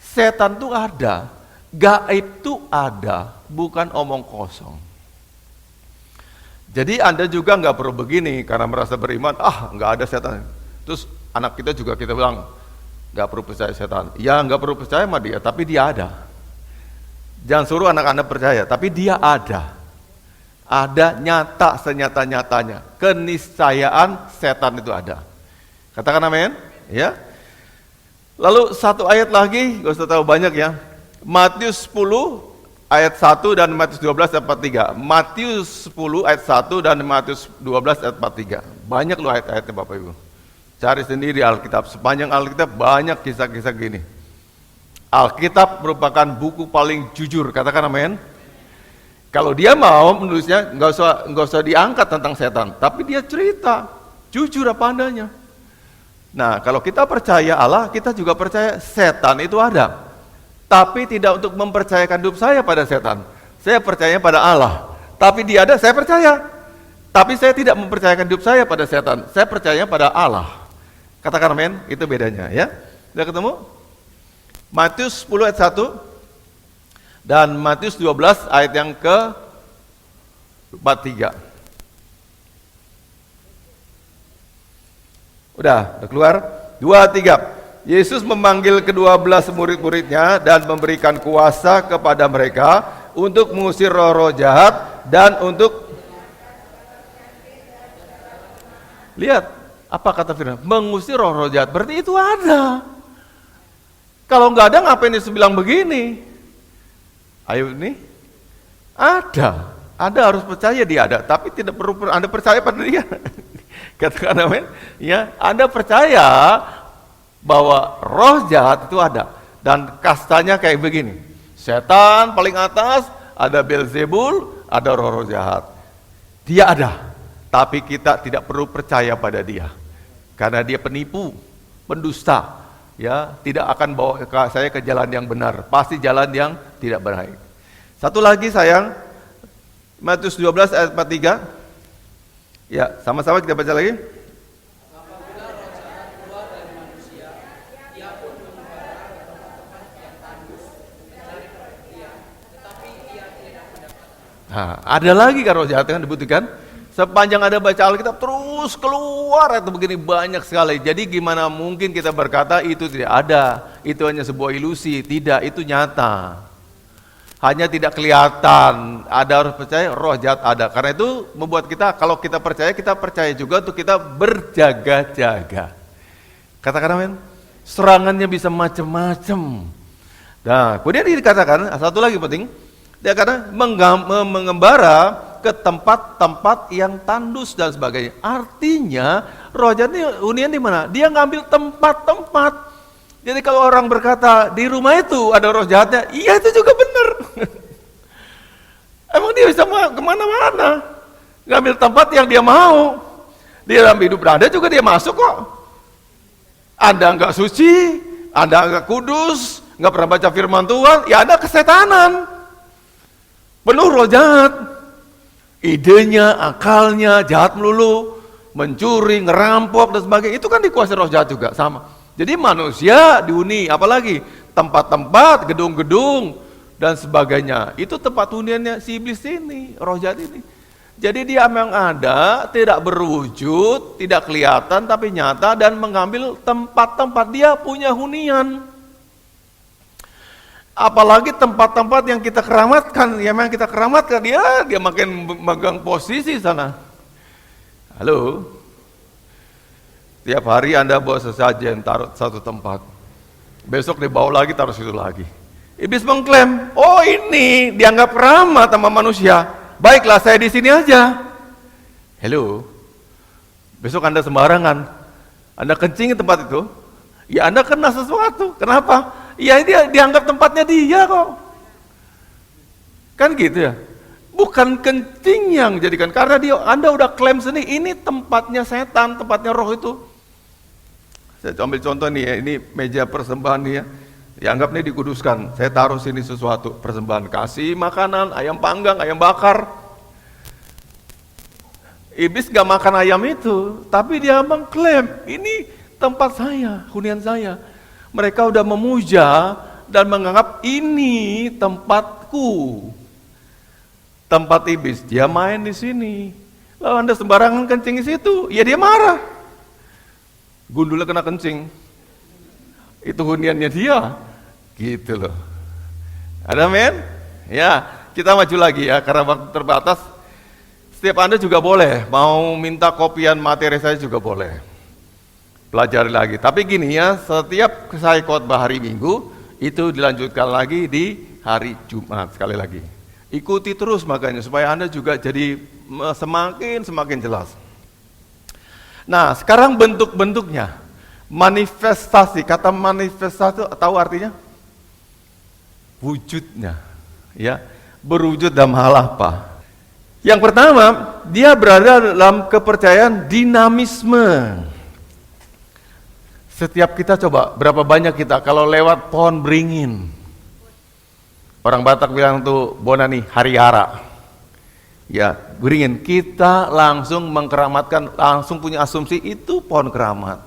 setan itu ada, gaib itu ada, bukan omong kosong. Jadi Anda juga nggak perlu begini karena merasa beriman, nggak ada setan. Terus anak kita juga kita bilang, nggak perlu percaya setan. Ya nggak perlu percaya sama dia, tapi dia ada. Jangan suruh anak-anak percaya, tapi dia ada. Ada nyata senyata-nyatanya. Keniscayaan setan itu ada. Katakan amin. Ya. Lalu satu ayat lagi, gak usah tahu banyak ya. Matius 10 ayat 1 dan Matius 12 ayat 43. Matius 10 ayat 1 dan Matius 12 ayat 43. Banyak loh ayat-ayatnya Bapak Ibu. Cari sendiri Alkitab. Sepanjang Alkitab banyak kisah-kisah gini. Alkitab merupakan buku paling jujur. Katakan amin. Kalau dia mau menulisnya nggak usah diangkat tentang setan, tapi dia cerita jujur apa adanya. Nah, kalau kita percaya Allah, kita juga percaya setan itu ada. Tapi tidak untuk mempercayakan hidup saya pada setan. Saya percaya pada Allah. Tapi dia ada, saya percaya. Tapi saya tidak mempercayakan hidup saya pada setan. Saya percaya pada Allah. Katakan amin, itu bedanya ya. Sudah ketemu? Matius 10 ayat 1 dan Matius 12 ayat yang ke-43. Udah keluar? 2, 3. Yesus memanggil ke-12 murid-muridnya dan memberikan kuasa kepada mereka untuk mengusir roh-roh jahat dan untuk lihat apa kata firman, mengusir roh-roh jahat. Berarti itu ada. Kalau nggak ada ngapain Yesus bilang begini? Ayo ini ada harus percaya dia ada, tapi tidak perlu Anda percaya pada dia. Katakan amin. Ya, Anda percaya bahwa roh jahat itu ada dan kastanya kayak begini. Setan paling atas, ada Beelzebul, ada roh-roh jahat. Dia ada, tapi kita tidak perlu percaya pada dia. Karena dia penipu, pendusta. Ya, tidak akan bawa saya ke jalan yang benar, pasti jalan yang tidak baik. Satu lagi sayang, Matius 12 ayat 43. Ya, sama-sama kita baca lagi. Nah, ada lagi kan roh jahat kan dibuktikan. Sepanjang ada baca Alkitab terus keluar itu begini banyak sekali. Jadi gimana mungkin kita berkata itu tidak ada, itu hanya sebuah ilusi. Tidak, itu nyata. Hanya tidak kelihatan. Ada harus percaya roh jahat ada. Karena itu membuat kita kalau kita percaya juga untuk kita berjaga-jaga. Katakan amin. Serangannya bisa macam-macam. Nah, kemudian dikatakan satu lagi penting. Dia kata mengembara ke tempat-tempat yang tandus dan sebagainya. Artinya roh jahat ini hunian di mana? Dia ngambil tempat-tempat. Jadi kalau orang berkata di rumah itu ada roh jahatnya, iya itu juga benar. Emang dia bisa kemana-mana, ngambil tempat yang dia mau. Di dalam hidup Anda juga dia masuk kok. Anda nggak suci, Anda nggak kudus, nggak pernah baca firman Tuhan, ya Anda kesetanan. Penuh roh jahat, idenya, akalnya jahat melulu, mencuri, ngerampok dan sebagainya. Itu kan dikuasai roh jahat juga sama. Jadi manusia dihuni, apalagi tempat-tempat, gedung-gedung dan sebagainya. Itu tempat huniannya si iblis ini, roh jahat ini. Jadi dia memang ada, tidak berwujud, tidak kelihatan tapi nyata dan mengambil tempat-tempat dia punya hunian. Apalagi tempat-tempat yang kita keramatkan, ya memang kita keramatkan, dia makin megang posisi sana. Halo, tiap hari Anda bawa sesajen, taruh satu tempat, besok dibawa lagi, taruh situ lagi. Iblis mengklaim, oh ini dianggap keramat sama manusia, baiklah saya di sini aja. Halo, besok Anda sembarangan, Anda kencingin tempat itu, ya Anda kena sesuatu. Kenapa? Ya dia dianggap tempatnya dia kok. Kan gitu ya. Bukan kencing yang jadikan, karena Anda udah klaim sendiri ini tempatnya setan, tempatnya roh itu. Saya ambil contoh nih ya, ini meja persembahan nih ya. Dianggap nih dikuduskan. Saya taruh sini sesuatu, persembahan kasih makanan, ayam panggang, ayam bakar. Iblis gak makan ayam itu, tapi dia mengklaim ini tempat saya, hunian saya. Mereka udah memuja dan menganggap ini tempatku, tempat iblis. Dia main di sini. Lalu Anda sembarangan kencing di situ, ya dia marah. Gundulnya kena kencing, itu huniannya dia, gitu loh. Ada men? Ya, kita maju lagi ya, karena waktu terbatas. Setiap Anda juga boleh, mau minta kopian materi saya juga boleh. Pelajari lagi. Tapi gini ya, setiap saya khotbah hari Minggu itu dilanjutkan lagi di hari Jumat sekali lagi. Ikuti terus makanya supaya Anda juga jadi semakin jelas. Nah, sekarang bentuk-bentuknya. Manifestasi, kata manifestasi tahu artinya? Wujudnya. Ya, berwujud dalam hal apa? Yang pertama, dia berada dalam kepercayaan dinamisme. Setiap kita coba, berapa banyak kita kalau lewat pohon beringin. Orang Batak bilang tuh, Bonani, hariara. Ya, beringin. Kita langsung mengkeramatkan, langsung punya asumsi itu pohon keramat.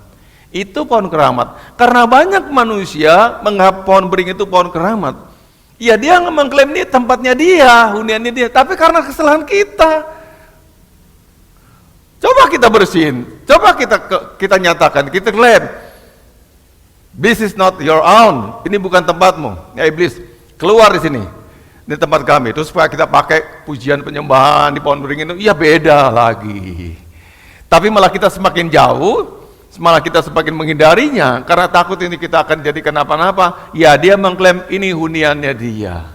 Itu pohon keramat. Karena banyak manusia menganggap pohon beringin itu pohon keramat. Ya dia mengklaim ini tempatnya dia, huniannya dia. Tapi karena kesalahan kita. Coba kita bersihin, coba kita nyatakan, kita klaim. This is not your own. Ini bukan tempatmu. Ya iblis, keluar di sini. Ini tempat kami. Terus supaya kita pakai pujian penyembahan di pohon beringin itu, ya beda lagi. Tapi malah kita semakin jauh, malah kita semakin menghindarinya karena takut ini kita akan jadi kenapa-napa. Ya dia mengklaim ini huniannya dia.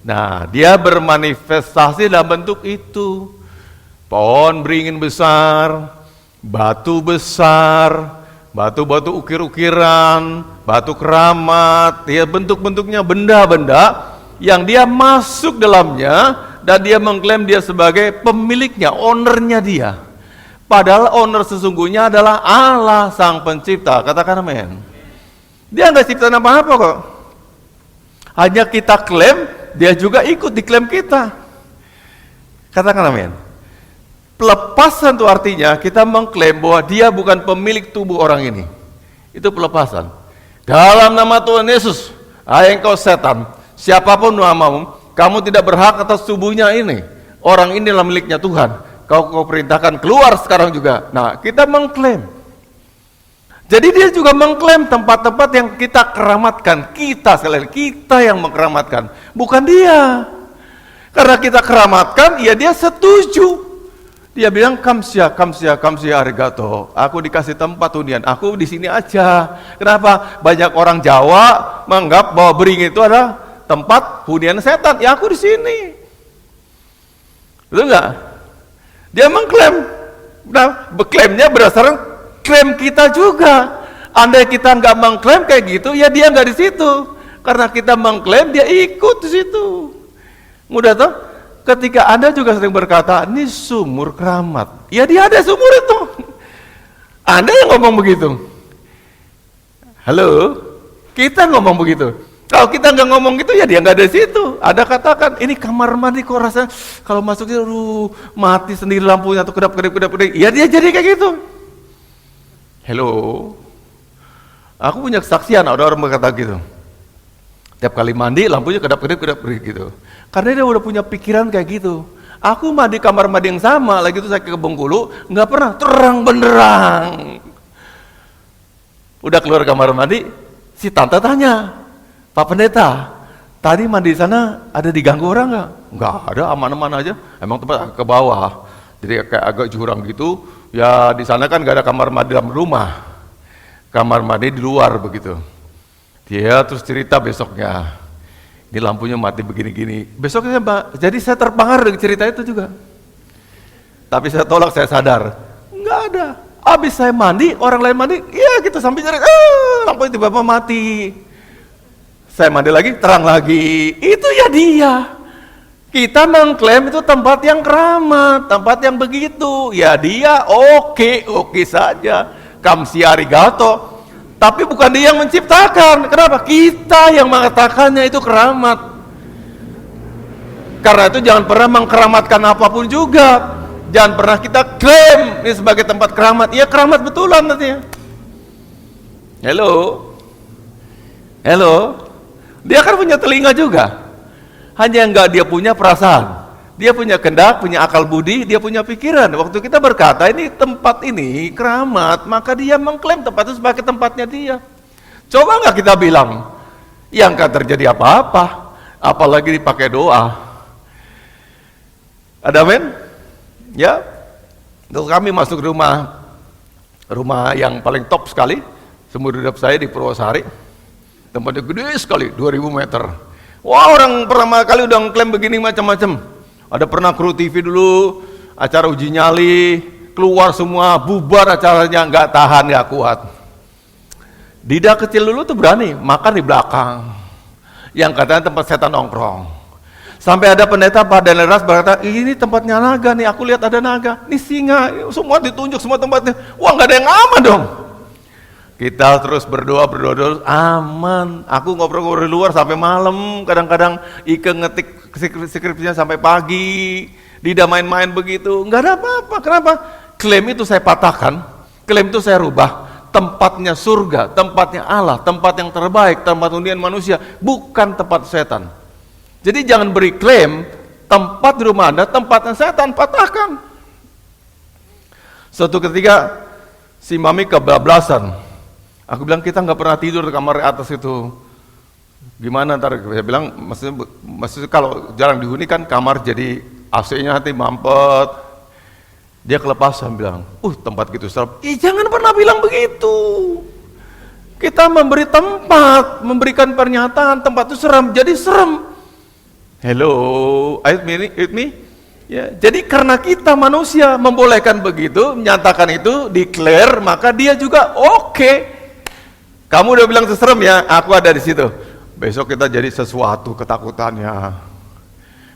Nah, dia bermanifestasi dalam bentuk itu. Pohon beringin besar, batu besar, batu-batu ukir-ukiran, batu keramat, ya bentuk-bentuknya benda-benda yang dia masuk dalamnya dan dia mengklaim dia sebagai pemiliknya, ownernya dia. Padahal owner sesungguhnya adalah Allah Sang Pencipta. Katakan amin. Dia nggak ciptain apa-apa kok. Hanya kita klaim dia juga ikut diklaim kita. Katakan amin. Pelepasan itu artinya kita mengklaim bahwa dia bukan pemilik tubuh orang ini. Itu pelepasan. Dalam nama Tuhan Yesus, hai engkau setan, siapapun namamu, kamu tidak berhak atas tubuhnya ini. Orang ini adalah miliknya Tuhan. Kau perintahkan keluar sekarang juga. Nah, kita mengklaim. Jadi dia juga mengklaim tempat-tempat yang kita keramatkan. Kita sekali lagi, kita yang mengkeramatkan, bukan dia. Karena kita keramatkan, ya dia setuju. Dia bilang kamsia arigato. Aku dikasih tempat hunian. Aku di sini aja. Kenapa? Banyak orang Jawa menganggap bahwa Beringin itu adalah tempat hunian setan. Ya aku di sini. Betul nggak? Dia mengklaim. Nah, klaimnya berdasarkan klaim kita juga. Andai kita nggak mengklaim kayak gitu, ya dia nggak di situ. Karena kita mengklaim, dia ikut di situ. Mudah toh? Ketika Anda juga sering berkata, ini sumur keramat. Ya dia ada sumur itu. Anda yang ngomong begitu. Halo? Kita ngomong begitu. Kalau kita nggak ngomong gitu, ya dia nggak ada di situ. Ada katakan, ini kamar mandi kok rasa kalau masuknya mati sendiri lampunya atau kedap-kedip. Ya dia jadi kayak gitu. Halo? Aku punya kesaksian, ada orang berkata gitu. Tiap kali mandi lampunya kedap-kedip gitu. Karena dia udah punya pikiran kayak gitu. Aku mandi kamar mandi yang sama, lagi itu saya ke Bengkulu, nggak pernah terang benderang. Udah keluar kamar mandi, si tante tanya, Pak Pendeta, tadi mandi di sana ada diganggu orang nggak? Nggak ada, aman-aman aja. Emang tempat ke bawah, jadi kayak agak jurang gitu. Ya di sana kan nggak ada kamar mandi dalam rumah, kamar mandi di luar begitu. Dia terus cerita besoknya, ini lampunya mati begini-gini. Besoknya jadi saya terpengaruh dengan cerita itu juga. Tapi saya tolak, saya sadar, nggak ada. Habis saya mandi, orang lain mandi, ya kita sambil cari, lampunya tiba-tiba mati. Saya mandi lagi, terang lagi. Itu ya dia. Kita mengklaim itu tempat yang keramat, tempat yang begitu. Ya dia oke saja. Kamsi arigato. Tapi bukan dia yang menciptakan. Kenapa? Kita yang mengatakannya itu keramat. Karena itu jangan pernah mengkeramatkan apapun juga. Jangan pernah kita klaim ini sebagai tempat keramat. Ya keramat betulan nantinya. Halo? Dia kan punya telinga juga. Hanya enggak dia punya perasaan. Dia punya kehendak, punya akal budi, dia punya pikiran. Waktu kita berkata ini tempat ini keramat, maka dia mengklaim tempat itu sebagai tempatnya dia. Coba nggak kita bilang, yang nggak terjadi apa-apa, apalagi dipakai doa. Ada amin? Ya. Terus kami masuk rumah yang paling top sekali, seumur hidup saya di Purwosari. Tempatnya gede sekali, 2000 meter. Wah, orang pertama kali udah ngeklaim begini macam-macam. Ada pernah kru TV dulu, acara uji nyali, keluar semua, bubar acaranya, nggak tahan, nggak kuat. Dida kecil dulu tuh berani, makan di belakang. Yang katanya tempat setan nongkrong. Sampai ada pendeta Pak Daneras berkata, ini tempatnya naga nih, aku lihat ada naga. Ini singa, semua ditunjuk, semua tempatnya. Wah nggak ada yang aman dong. Kita terus berdoa aman. Aku ngobrol-ngobrol di luar sampai malam, kadang-kadang Ike ngetik skripsinya sampai pagi. Dida main-main begitu, nggak ada apa-apa. Kenapa? Klaim itu saya patahkan, klaim itu saya rubah. Tempatnya surga, tempatnya Allah, tempat yang terbaik, tempat hunian manusia, bukan tempat setan. Jadi jangan beri klaim tempat di rumah Anda, tempatnya setan, patahkan. Suatu ketika si mami kebablasan. Aku bilang kita nggak pernah tidur di kamar atas itu. Gimana ntar? Saya bilang maksudnya kalau jarang dihuni kan kamar jadi AC-nya nanti mampet. Dia kelepasan bilang, tempat gitu serem. Jangan pernah bilang begitu. Kita memberi tempat, memberikan pernyataan tempat itu serem, jadi serem. Hello, with me? Ya, jadi karena kita manusia membolehkan begitu, menyatakan itu, declare, maka dia juga oke. Kamu udah bilang seserem ya, aku ada di situ. Besok kita jadi sesuatu ketakutannya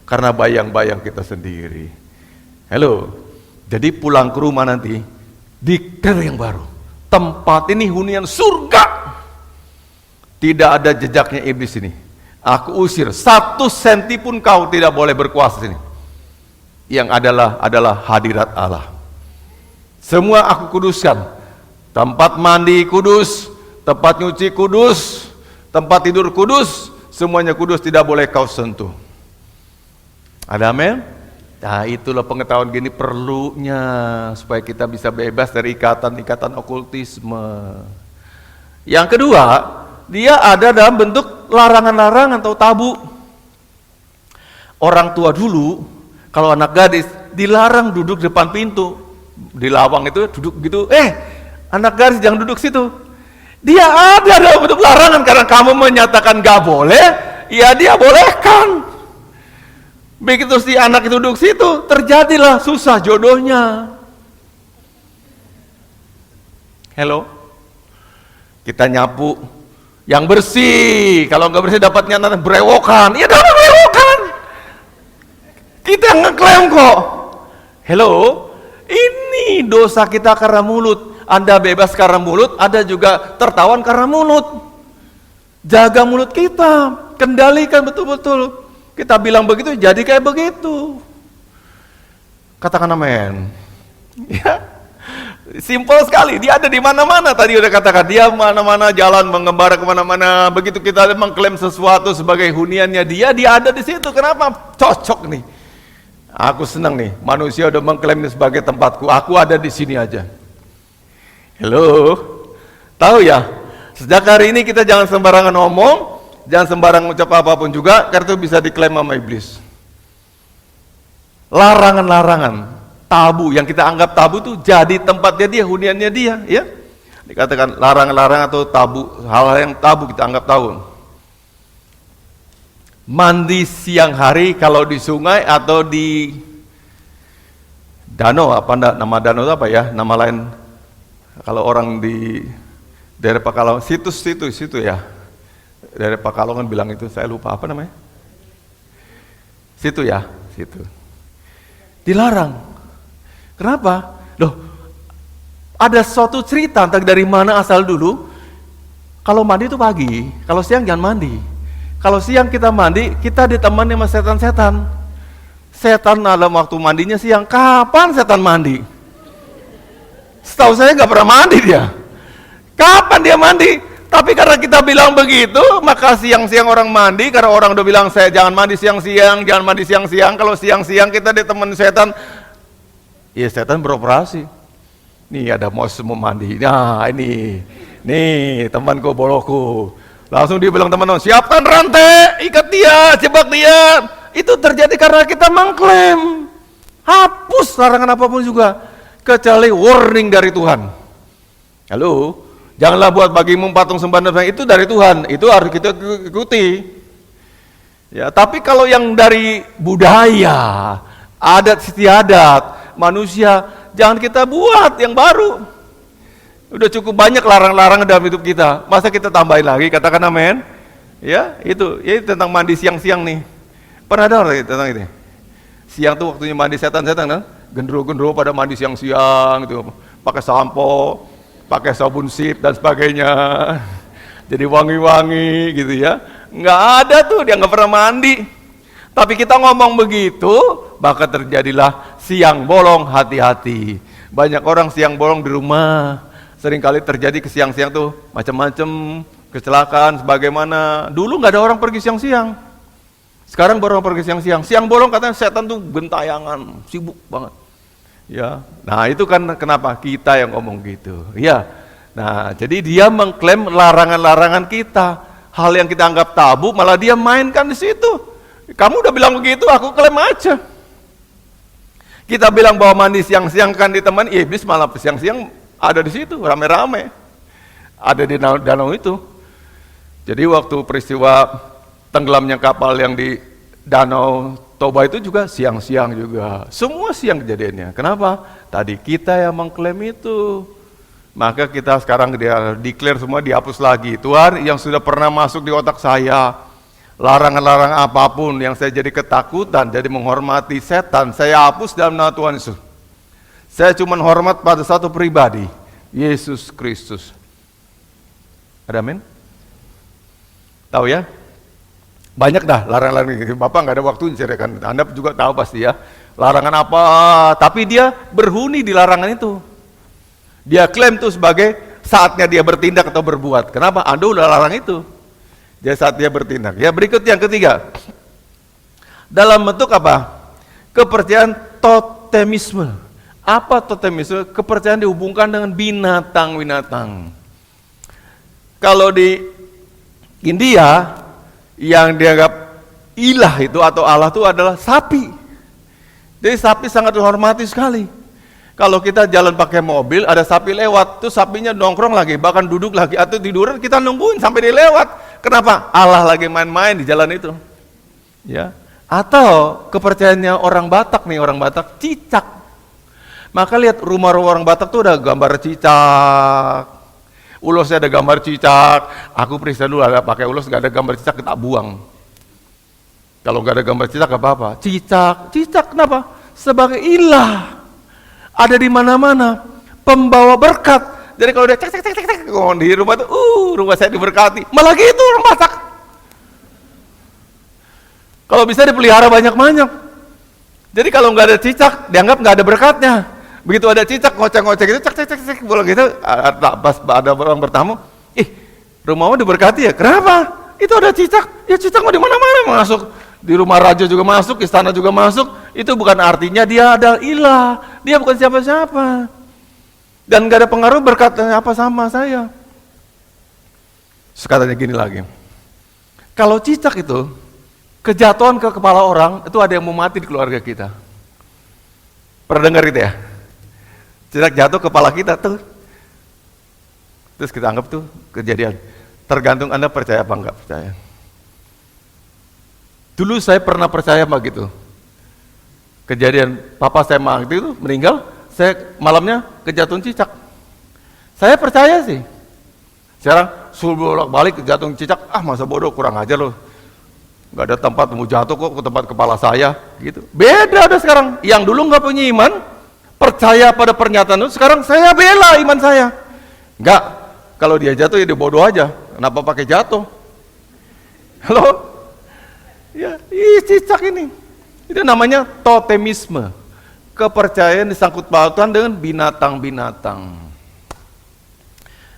karena bayang-bayang kita sendiri. Halo, jadi pulang ke rumah nanti, declare yang baru. Tempat ini hunian surga. Tidak ada jejaknya iblis ini. Aku usir, 1 senti pun kau tidak boleh berkuasa sini. Yang adalah hadirat Allah. Semua aku kuduskan. Tempat mandi kudus, tempat nyuci kudus, tempat tidur kudus, semuanya kudus, tidak boleh kau sentuh. Ada amin? Nah, itulah pengetahuan gini perlunya supaya kita bisa bebas dari ikatan-ikatan okultisme. Yang kedua, dia ada dalam bentuk larangan-larangan atau tabu. Orang tua dulu, kalau anak gadis dilarang duduk depan pintu, di lawang itu duduk gitu, anak gadis jangan duduk situ. Dia ada dalam bentuk larangan karena kamu menyatakan gak boleh, ya dia bolehkan. Begitu si anak itu duduk situ, terjadilah susah jodohnya. Hello? Kita nyapu yang bersih, kalau nggak bersih dapatnya nanti berewokan. Ya dapat berewokan. Kita ngeklaim kok. Hello? Ini dosa kita karena mulut. Anda bebas karena mulut, ada juga tertawan karena mulut. Jaga mulut kita, kendalikan betul-betul. Kita bilang begitu, jadi kayak begitu. Katakan amin. Ya, simpel sekali. Dia ada di mana-mana. Tadi udah katakan dia mana-mana jalan mengembara kemana-mana. Begitu kita mengklaim sesuatu sebagai huniannya dia ada di situ. Kenapa? Cocok nih. Aku senang nih. Manusia udah mengklaim ini sebagai tempatku. Aku ada di sini aja. Halo, tahu ya? Sejak hari ini kita jangan sembarangan ngomong, jangan sembarangan ucap apapun juga, karena itu bisa diklaim sama iblis. Larangan-larangan, tabu yang kita anggap tabu tuh jadi tempatnya dia, huniannya dia, ya. Dikatakan larangan-larangan atau tabu, hal-hal yang tabu kita anggap tabu. Mandi siang hari kalau di sungai atau di danau, apa enggak, nama danau itu apa ya? Nama lain kalau orang di daerah Pekalongan, situ ya. Daerah Pekalongan bilang itu, saya lupa apa namanya? Situ ya, situ. Dilarang. Kenapa? Loh, ada suatu cerita entah dari mana asal dulu. Kalau mandi itu pagi, kalau siang jangan mandi. Kalau siang kita mandi, kita ditemani sama setan-setan. Setan dalam waktu mandinya siang. Kapan setan mandi? Setahu saya nggak pernah mandi dia. Kapan dia mandi? Tapi karena kita bilang begitu, maka siang-siang orang mandi. Karena orang udah bilang saya jangan mandi siang-siang, jangan mandi siang-siang. Kalau siang-siang kita ditemani setan, ya setan beroperasi. Nih ada mau semua mandi. Nah ini, nih temanku boloku. Langsung dia bilang teman-teman, siapkan rantai, ikat dia, jebak dia. Itu terjadi karena kita mengklaim. Hapus larangan apapun juga. Kecuali warning dari Tuhan. Halo, janganlah buat bagimu patung sembahan itu dari Tuhan, itu harus kita ikuti. Ya, tapi kalau yang dari budaya, adat istiadat, manusia, jangan kita buat yang baru. Udah cukup banyak larang-larang dalam hidup kita. Masa kita tambahin lagi? Katakan amin. Ya, itu tentang mandi siang-siang nih. Pernah dengar tentang itu? Siang tuh waktunya mandi setan-setan kan? Gendro-gendro pada mandi siang-siang gitu, pakai sampo, pakai sabun sip dan sebagainya, jadi wangi-wangi gitu ya. Nggak ada tuh, dia nggak pernah mandi. Tapi kita ngomong begitu, maka terjadilah siang bolong. Hati-hati, banyak orang siang bolong di rumah. Seringkali terjadi ke siang-siang tuh macam-macam kecelakaan sebagaimana. Dulu nggak ada orang pergi siang-siang. Sekarang baru orang pergi siang-siang. Siang bolong katanya setan tuh gentayangan, sibuk banget. Ya, nah itu kan kenapa kita yang ngomong gitu. Ya, nah jadi dia mengklaim larangan-larangan kita, hal yang kita anggap tabu, malah dia mainkan di situ. Kamu udah bilang begitu, aku klaim aja. Kita bilang bahwa mandi siang-siang kan ditemani, iblis malah siang-siang ada di situ, rame-rame, ada di danau itu. Jadi waktu peristiwa tenggelamnya kapal yang di Danau Toba itu juga siang-siang juga. Semua siang kejadiannya. Kenapa? Tadi kita yang mengklaim itu. Maka kita sekarang dia declare semua, dihapus lagi. Tuhan, yang sudah pernah masuk di otak saya, larangan-larangan apapun yang saya jadi ketakutan, jadi menghormati setan, saya hapus dalam nama Tuhan Yesus. Saya cuma hormat pada satu pribadi, Yesus Kristus. Ada amin? Tahu ya? Banyak dah larangan-larangan. Bapak nggak ada waktu menceritakan. Anda juga tahu pasti ya. Larangan apa? Tapi dia berhuni di larangan itu. Dia klaim itu sebagai saatnya dia bertindak atau berbuat. Kenapa? Anda udah larang itu. Dia saat dia bertindak. Ya, berikut yang ketiga. Dalam bentuk apa? Kepercayaan totemisme. Apa totemisme? Kepercayaan dihubungkan dengan binatang-binatang. Kalau di India yang dianggap ilah itu atau Allah itu adalah sapi. Jadi sapi sangat dihormati sekali. Kalau kita jalan pakai mobil, ada sapi lewat, tuh sapinya nongkrong lagi, bahkan duduk lagi, atau tiduran, kita nungguin sampai dia lewat. Kenapa? Allah lagi main-main di jalan itu. Ya. Atau kepercayaannya orang Batak nih, orang Batak, cicak. Maka lihat rumah-rumah orang Batak tuh ada gambar cicak. Ulosnya ada gambar cicak. Aku periksa dulu, ada pakai ulos, gak ada gambar cicak, kita buang. Kalau gak ada gambar cicak, gak apa-apa. Cicak kenapa? Sebagai ilah. Ada di mana-mana, pembawa berkat. Jadi kalau dia cek di rumah itu, rumah saya diberkati. Malah gitu orang Batak. Kalau bisa dipelihara banyak-banyak. Jadi kalau nggak ada cicak, dianggap nggak ada berkatnya. Begitu ada cicak, ngoceh-ngoceh gitu, cek, bola gitu. Pas ada orang bertamu, rumahmu diberkati ya? Kenapa? Itu ada cicak. Ya cicak mau di mana-mana masuk. Di rumah raja juga masuk, istana juga masuk. Itu bukan artinya dia adalah ilah. Dia bukan siapa-siapa. Dan gak ada pengaruh berkatnya apa sama saya. Sekatanya gini lagi. Kalau cicak itu, kejatuhan ke kepala orang, itu ada yang mau mati di keluarga kita. Pernah dengar itu ya? Cicak jatuh ke kepala kita tuh. Terus kita anggap tuh kejadian. Tergantung Anda percaya apa enggak percaya. Dulu saya pernah percaya begitu. Kejadian papa saya mati itu meninggal, saya malamnya kejatuhan cicak. Saya percaya sih. Sekarang suruh bolak-balik kejatuhan cicak, masa bodoh, kurang aja loh. Gak ada tempat mau jatuh kok ke tempat kepala saya gitu. Beda ada sekarang. Yang dulu nggak punya iman, percaya pada pernyataan itu, sekarang saya bela iman saya. Enggak, kalau dia jatuh ya dia bodoh aja. Kenapa pakai jatuh? Halo? Ya, cicak ini. Itu namanya totemisme. Kepercayaan disangkut pautan dengan binatang-binatang.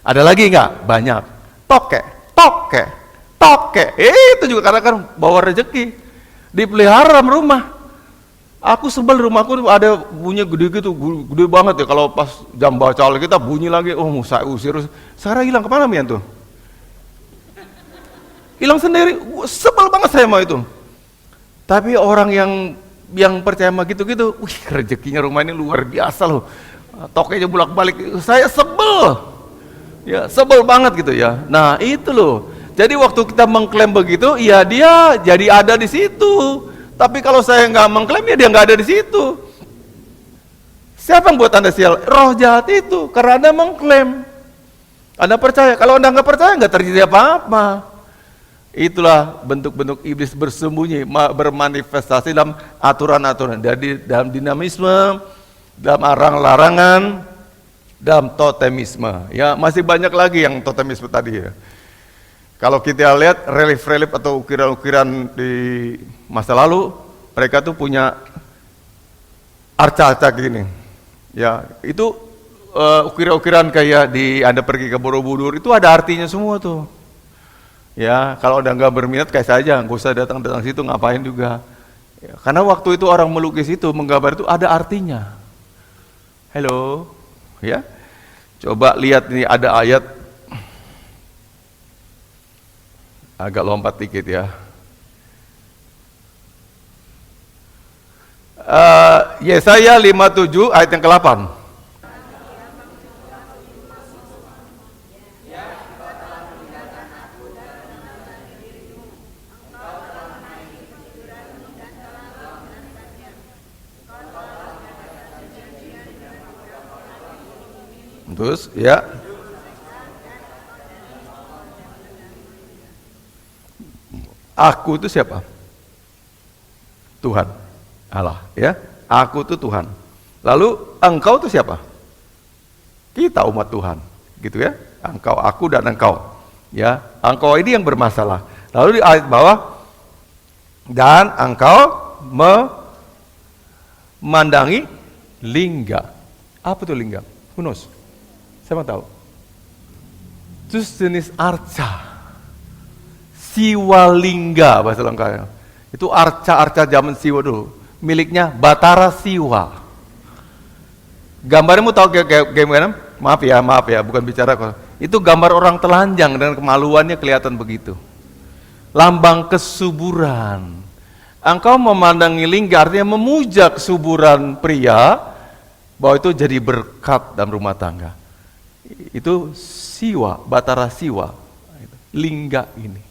Ada lagi enggak? Banyak. Toke. Itu juga kadang-kadang bawa rezeki. Dipelihara rumah. Aku sebel rumahku ada bunyi gede gitu, gede banget ya. Kalau pas jam baca kita bunyi lagi, saya usir. Sekarang hilang kemana Mian tuh? Hilang sendiri, sebel banget saya mau itu. Tapi orang yang percaya sama gitu-gitu, rezekinya rumah ini luar biasa loh. Tokenya bolak-balik, saya sebel. Ya, sebel banget gitu ya. Nah, itu loh. Jadi waktu kita mengklaim begitu, ya dia jadi ada di situ. Tapi kalau saya nggak mengklaim, ya dia nggak ada di situ. Siapa yang buat Anda sial? Roh jahat itu, karena Anda mengklaim. Anda percaya, kalau Anda nggak percaya, nggak terjadi apa-apa. Itulah bentuk-bentuk iblis bersembunyi, bermanifestasi dalam aturan-aturan, dalam dinamisme, dalam larangan, dalam totemisme. Ya, masih banyak lagi yang totemisme tadi ya. Kalau kita lihat relief-relief atau ukiran-ukiran di masa lalu, mereka tuh punya arca-arca gini. Ya, itu ukiran-ukiran kayak Anda pergi ke Borobudur, itu ada artinya semua tuh. Ya, kalau Anda nggak berminat kayak saja, nggak usah datang situ, ngapain juga. Ya, karena waktu itu orang melukis itu, menggambar itu ada artinya. Halo, ya. Coba lihat ini ada ayat, agak lompat dikit ya. Yesaya 57 ayat yang ke-8. Terus ya. Aku itu siapa? Tuhan, Allah, ya. Aku itu Tuhan. Lalu engkau itu siapa? Kita umat Tuhan, gitu ya. Engkau, aku dan engkau. Ya, engkau ini yang bermasalah. Lalu di ayat bawah, Dan engkau memandangi lingga. Apa itu lingga? Who knows? Siapa tahu? Itu jenis arca. Siwalingga bahasa lengkapnya. Itu arca-arca zaman Siwa dulu. Miliknya Batara Siwa. Gambarnya mau tahu kayak gimana? Maaf ya, bukan bicara kok. Itu gambar orang telanjang dengan kemaluannya kelihatan begitu. Lambang kesuburan. Engkau memandangi lingga artinya memuja kesuburan pria, bahwa itu jadi berkat dalam rumah tangga. Itu Siwa, Batara Siwa, lingga ini.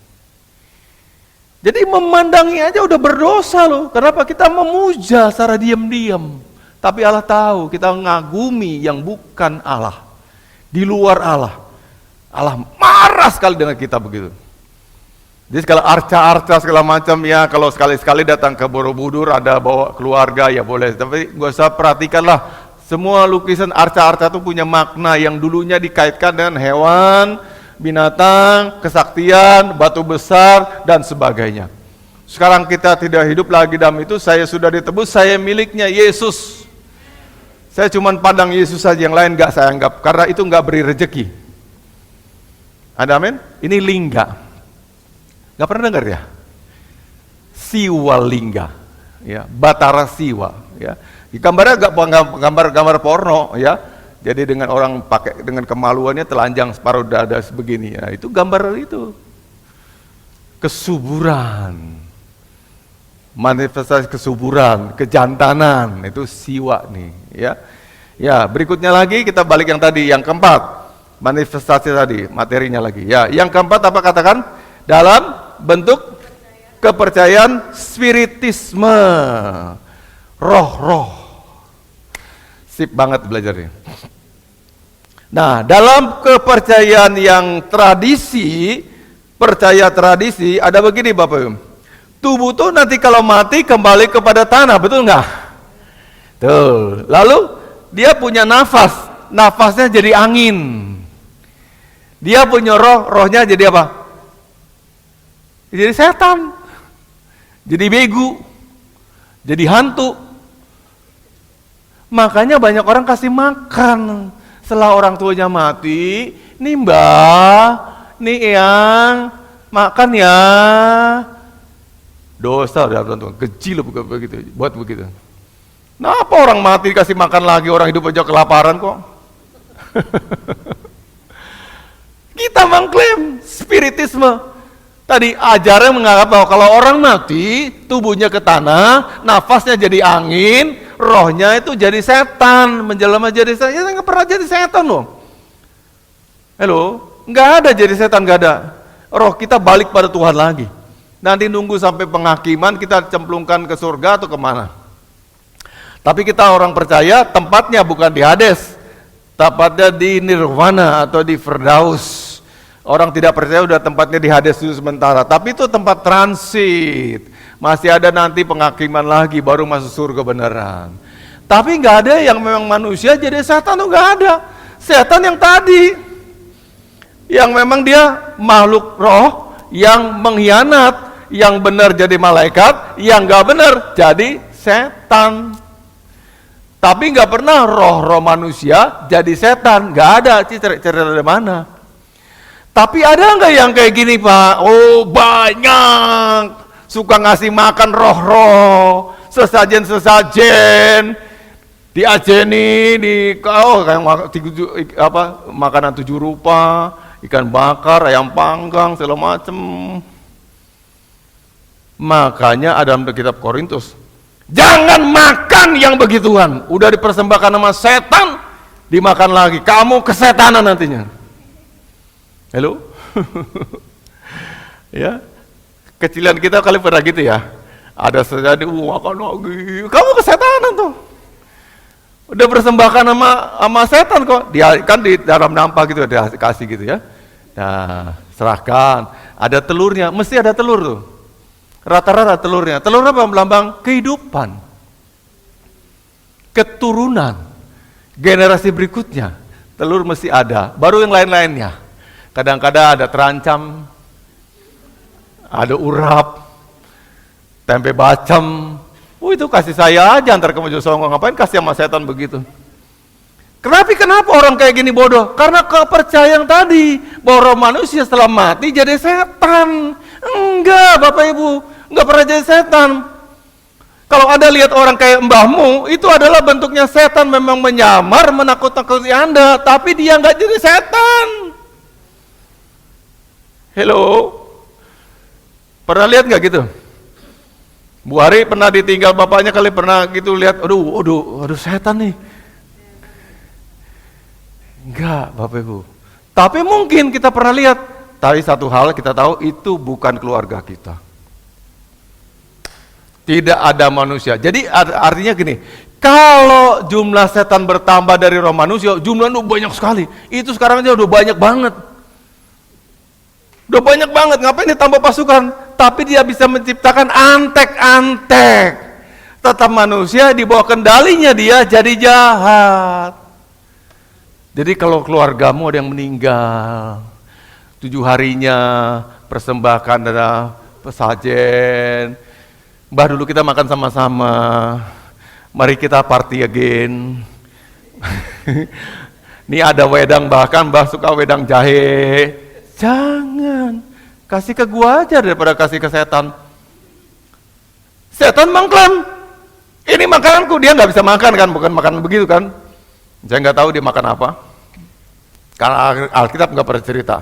Jadi memandangi aja udah berdosa loh. Kenapa? Kita memuja secara diam-diam. Tapi Allah tahu, kita mengagumi yang bukan Allah. Di luar Allah. Allah marah sekali dengan kita begitu. Jadi kalau arca-arca segala macam ya, kalau sekali-sekali datang ke Borobudur ada bawa keluarga ya boleh. Tapi gak usah perhatikanlah, semua lukisan arca-arca itu punya makna yang dulunya dikaitkan dengan hewan, binatang, kesaktian, batu besar dan sebagainya. Sekarang kita tidak hidup lagi dalam itu, saya sudah ditebus, saya miliknya Yesus. Saya cuma pandang Yesus saja, yang lain gak saya anggap, karena itu gak beri rezeki. Ada amin? Ini lingga. Gak pernah dengar ya? Siwalingga, ya, Batara Siwa, ya. Gambarnya gak gambar porno, ya. Jadi dengan orang pakai dengan kemaluannya telanjang separuh dada sebegini, ya. Itu gambar itu. Kesuburan. Manifestasi kesuburan, kejantanan, itu Siwa nih, ya. Ya, berikutnya lagi kita balik yang tadi, yang keempat. Manifestasi tadi, materinya lagi. Ya, yang keempat apa katakan? Dalam bentuk kepercayaan spiritisme. Roh-roh. Sip banget belajarnya. Nah, dalam kepercayaan yang tradisi, percaya tradisi, ada begini Bapak Ibu. Tubuh tuh nanti kalau mati kembali kepada tanah, betul nggak? Tuh. Lalu dia punya nafas, nafasnya jadi angin. Dia punya roh, rohnya jadi apa? Jadi setan. Jadi begu. Jadi hantu. Makanya banyak orang kasih makan setelah orang tuanya mati. Nih mbak, nih yang makan ya. Dosa udah tentu, keji loh begitu, buat begitu. Kenapa orang mati dikasih makan lagi, orang hidup aja kelaparan kok? Kita mengklaim spiritisme. Tadi ajaran menganggap bahwa kalau orang mati, tubuhnya ke tanah, nafasnya jadi angin, rohnya itu jadi setan, menjelma jadi setan. Ya nggak pernah jadi setan loh. Halo, nggak ada jadi setan, nggak ada. Roh kita balik pada Tuhan lagi. Nanti nunggu sampai penghakiman kita cemplungkan ke surga atau kemana. Tapi kita orang percaya tempatnya bukan di Hades, tempatnya di Nirwana atau di Firdaus. Orang tidak percaya udah tempatnya di Hades dulu sementara, tapi itu tempat transit. Masih ada nanti penghakiman lagi baru masuk surga beneran. Tapi nggak ada yang memang manusia jadi setan, tuh nggak ada. Setan yang tadi, yang memang dia makhluk roh yang mengkhianat. Yang benar jadi malaikat, yang nggak benar jadi setan. Tapi nggak pernah roh-roh manusia jadi setan, nggak ada. Cerita dari mana? Tapi ada nggak yang kayak gini Pak? Oh banyak, suka ngasih makan roh-roh, sesajen-sesajen, diajeni, makanan 7 rupa, ikan bakar, ayam panggang, segala macem. Makanya ada dalam kitab Korintus, jangan makan yang begituan, udah dipersembahkan sama setan, dimakan lagi, kamu kesetanan nantinya. Halo? Ya, kecilan kita kali pernah gitu ya, ada sejadi makan lagi, kamu kesetanan tuh, udah persembahkan sama setan kok, dia kan di dalam nampak gitu, dikasih gitu ya. Nah, serahkan, ada telurnya, mesti ada telur tuh. Rata-rata telurnya. Telur apa? Melambang kehidupan, keturunan, generasi berikutnya. Telur mesti ada, baru yang lain-lainnya. Kadang-kadang ada terancam, ada urap, tempe bacem. Itu kasih saya aja, antar kamu Songko, ngapain kasih sama setan begitu? Kenapa orang kayak gini bodoh? Karena kepercayaan tadi bahwa manusia setelah mati jadi setan. Enggak, Bapak Ibu, enggak pernah jadi setan. Kalau ada lihat orang kayak mbahmu, itu adalah bentuknya setan, memang menyamar, menakut-nakuti Anda, tapi dia enggak jadi setan. Hello, pernah lihat nggak gitu? Bu Hari pernah ditinggal bapaknya kali, pernah gitu lihat, aduh setan nih. Enggak, Bapak Ibu. Tapi mungkin kita pernah lihat. Tapi satu hal kita tahu, itu bukan keluarga kita. Tidak ada manusia. Jadi artinya gini, kalau jumlah setan bertambah dari roh manusia, jumlahnya banyak sekali. Itu sekarang aja udah banyak banget. Udah banyak banget, ngapain ditambah pasukan? Tapi dia bisa menciptakan antek-antek. Tetap manusia, di bawah kendalinya dia jadi jahat. Jadi kalau keluargamu ada yang meninggal, 7 harinya persembahkan ada pesajen. Mbah, dulu kita makan sama-sama, mari kita party again. Ini ada wedang, bahkan Mbah suka wedang jahe. Jangan, kasih ke gua aja daripada kasih ke setan. Setan mengklaim, ini makananku, dia nggak bisa makan kan, bukan makan begitu kan. Saya nggak tahu dia makan apa, karena Alkitab nggak pernah cerita,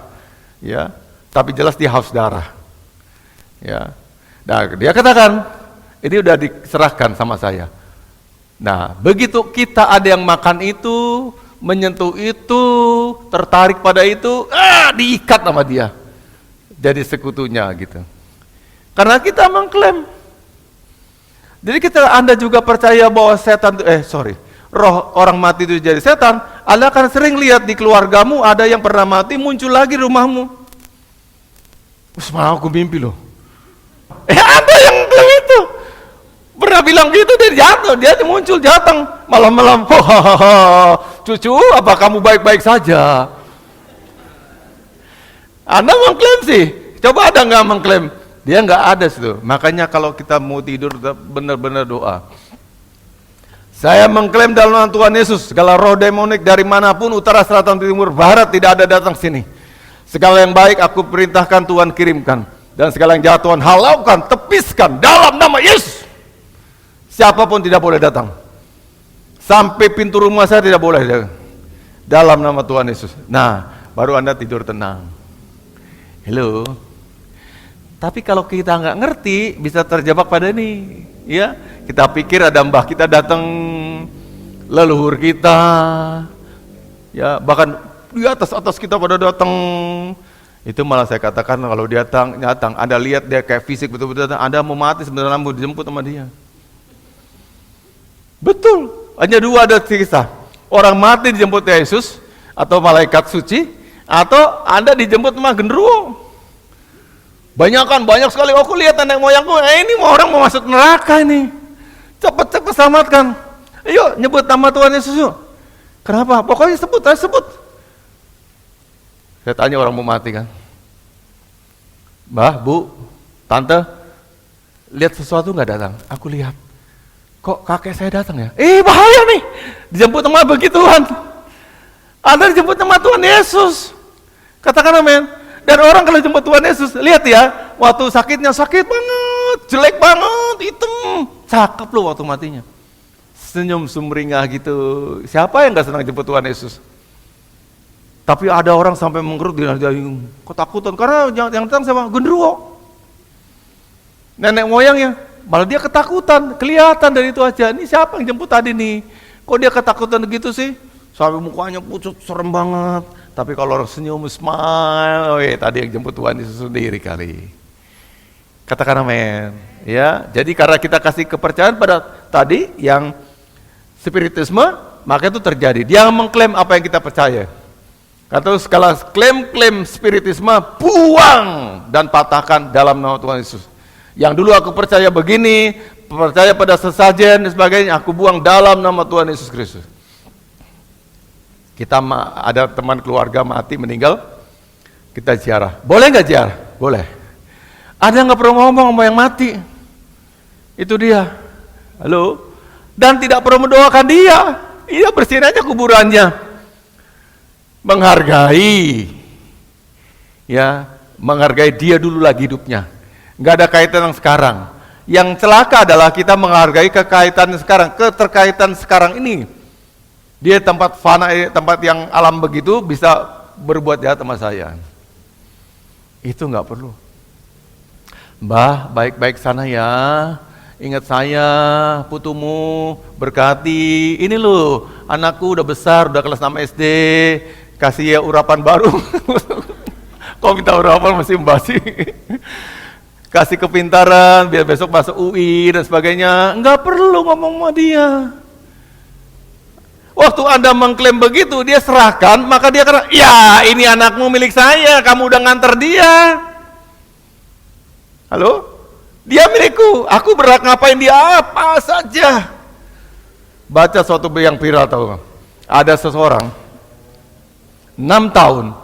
ya. Tapi jelas dia haus darah, ya. Nah, dia katakan, ini udah diserahkan sama saya. Nah, begitu kita ada yang makan itu, menyentuh itu, tertarik pada itu, diikat sama dia, jadi sekutunya gitu. Karena kita mengklaim. Jadi Anda juga percaya bahwa setan, roh orang mati itu jadi setan. Anda akan sering lihat di keluargamu ada yang pernah mati muncul lagi rumahmu. Malah aku mimpi loh. Ada yang bilang itu. Pernah bilang gitu, dia jatuh, dia muncul datang malam-malam. Cucu, apa kamu baik-baik saja? Anda mengklaim sih. Coba ada nggak mengklaim? Dia nggak ada situ. Makanya kalau kita mau tidur benar-benar doa. Saya mengklaim dalam nama Tuhan Yesus, segala roh demonik dari manapun, utara, selatan, timur, barat tidak ada datang sini. Segala yang baik aku perintahkan Tuhan kirimkan, dan segala yang jahat Tuhan halaukan, tepiskan dalam nama Yesus. Siapapun tidak boleh datang. Sampai pintu rumah saya tidak boleh datang. Dalam nama Tuhan Yesus. Nah, baru Anda tidur tenang. Hello. Tapi kalau kita nggak ngerti, bisa terjebak pada ini, ya. Kita pikir ada mbah kita datang, leluhur kita, ya, bahkan di atas kita pada datang. Itu malah saya katakan kalau dia datang, Anda lihat dia kayak fisik betul-betul datang, Anda mau mati sebenarnya, mau dijemput sama dia. Betul, hanya 2 ada kisah. Orang mati dijemput Yesus, atau malaikat suci, atau Anda dijemput sama genderuwo. Banyak sekali, aku lihat nenek moyangku, ini orang mau masuk neraka ini. Cepat selamatkan. Ayo nyebut nama Tuhan Yesus yuk. Kenapa? Pokoknya sebut. Saya tanya orang mau mati kan. Mbah, Bu, Tante, lihat sesuatu nggak datang? Aku lihat. Kok kakek saya datang ya? Bahaya nih. Dijemput sama begituan. Anda dijemput sama Tuhan Yesus. Katakan amin. Dan orang kalau jemput Tuhan Yesus, lihat ya, waktu sakitnya sakit banget, jelek banget, hitam, cakep loh waktu matinya. Senyum sumringah gitu. Siapa yang gak senang jemput Tuhan Yesus? Tapi ada orang sampai menggerut, dia ketakutan, karena yang datang sama genderuwo. Nenek moyangnya, malah dia ketakutan, kelihatan dari itu aja. Ini siapa yang jemput tadi nih? Kok dia ketakutan gitu sih? Sampai mukanya pucat, serem banget. Tapi kalau orang senyum, smile, tadi yang jemput Tuhan Yesus sendiri kali. Katakan amin. Ya, jadi karena kita kasih kepercayaan pada tadi yang spiritisme, maka itu terjadi. Dia mengklaim apa yang kita percaya. Atau segala klaim spiritisme, buang dan patahkan dalam nama Tuhan Yesus. Yang dulu aku percaya begini, percaya pada sesajen dan sebagainya, aku buang dalam nama Tuhan Yesus Kristus. Kita ada teman keluarga mati, meninggal, kita ziarah. Boleh nggak ziarah? Boleh. Ada yang nggak perlu ngomong sama yang mati. Itu dia. Halo? Dan tidak perlu mendoakan dia. Ia bersihin aja kuburannya. Menghargai. Ya, menghargai dia dulu lagi hidupnya. Nggak ada kaitan yang sekarang. Yang celaka adalah kita menghargai kekaitan sekarang, keterkaitan sekarang ini. Dia tempat fana, tempat yang alam begitu bisa berbuat jahat sama saya. Itu nggak perlu. Mbah, baik-baik sana ya. Ingat saya, putumu, berkati. Ini loh, anakku udah besar, udah kelas 6 SD. Kasih ya urapan baru. Kok minta urapan masih basi. Kasih kepintaran, biar besok masuk UI dan sebagainya. Enggak perlu ngomong sama dia. Waktu Anda mengklaim begitu, dia serahkan, maka dia kata, ya ini anakmu milik saya, kamu udah nganter dia. Halo? Dia milikku, aku berhak ngapain dia apa saja. Baca suatu yang viral tahu nggak? Ada seseorang 6 tahun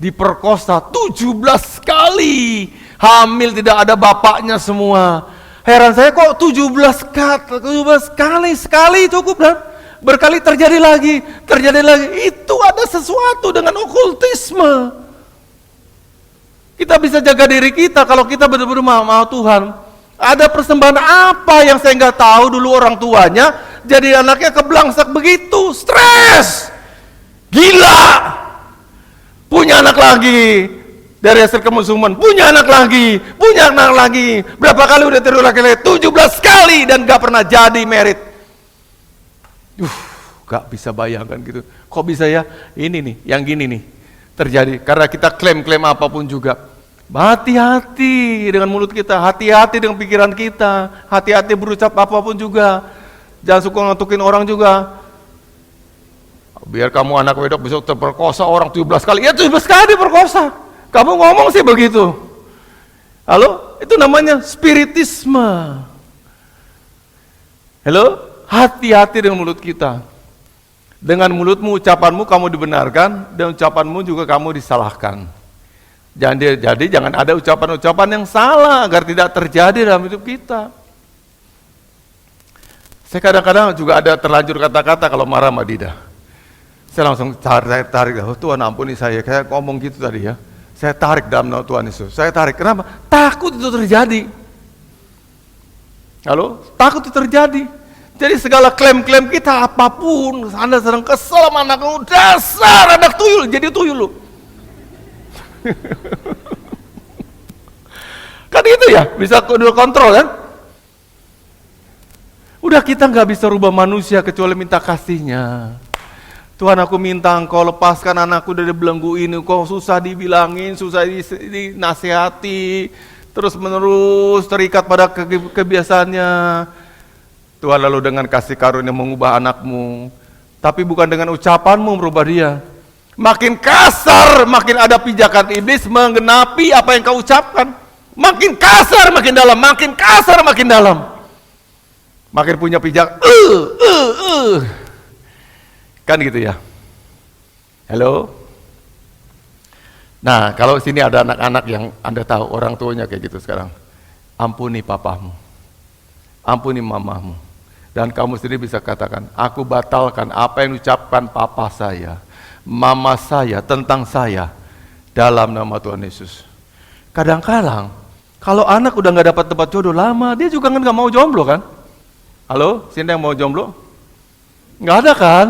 diperkosa 17 kali, hamil tidak ada bapaknya semua. Heran saya kok 17 kali, sekali cukup dan berkali terjadi lagi. Itu ada sesuatu dengan okultisme. Kita bisa jaga diri kita kalau kita benar-benar mau Tuhan. Ada persembahan apa yang saya nggak tahu dulu orang tuanya, jadi anaknya keblangsak begitu, stres, gila, punya anak lagi dari hasil kemusuhan, punya anak lagi, berapa kali udah tiru laki-laki, 17 kali dan nggak pernah jadi merit. Gak bisa bayangkan gitu. Kok bisa ya? Ini nih, yang gini nih terjadi karena kita klaim-klaim apapun juga. Hati-hati dengan mulut kita, hati-hati dengan pikiran kita, hati-hati berucap apapun juga. Jangan suka ngatukin orang juga. Biar kamu anak wedok besok terperkosa orang 17 kali. Ya 17 kali diperkosa. Kamu ngomong sih begitu. Halo? Itu namanya spiritisme. Halo? Hati-hati dengan mulut kita. Dengan mulutmu, ucapanmu kamu dibenarkan, dan ucapanmu juga kamu disalahkan. Jadi jangan ada ucapan-ucapan yang salah agar tidak terjadi dalam hidup kita. Saya kadang-kadang juga ada terlanjur kata-kata kalau marah sama Dida. Saya langsung tarik, oh Tuhan ampuni saya, kayak ngomong gitu tadi ya. Saya tarik dalam nama Tuhan Yesus. Saya tarik, kenapa? Takut itu terjadi. Halo? Takut itu terjadi. Jadi segala klaim-klaim kita apapun, Anda sedang kesel sama anakmu, dasar anak tuyul, jadi tuyul lu. Kan itu ya, bisa kontrol kan? Udah kita nggak bisa rubah manusia kecuali minta kasihnya. Tuhan aku minta engkau lepaskan anakku dari belenggu ini, kau susah dibilangin, susah dinasihati, terus menerus terikat pada kebiasaannya. Tuhan lalu dengan kasih karunia mengubah anakmu, tapi bukan dengan ucapanmu merubah dia. Makin kasar, makin ada pijakan iblis menggenapi apa yang kau ucapkan. Makin kasar, makin dalam, makin kasar, makin dalam. Makin punya pijak, kan gitu ya. Halo? Nah, kalau sini ada anak-anak yang Anda tahu orang tuanya kayak gitu sekarang. Ampuni papamu, ampuni mamamu. Dan kamu sendiri bisa katakan, aku batalkan apa yang diucapkan papa saya, mama saya, tentang saya, dalam nama Tuhan Yesus. Kadang-kadang, kalau anak udah gak dapat tempat jodoh lama, dia juga kan gak mau jomblo kan? Halo, sini yang mau jomblo? Gak ada kan?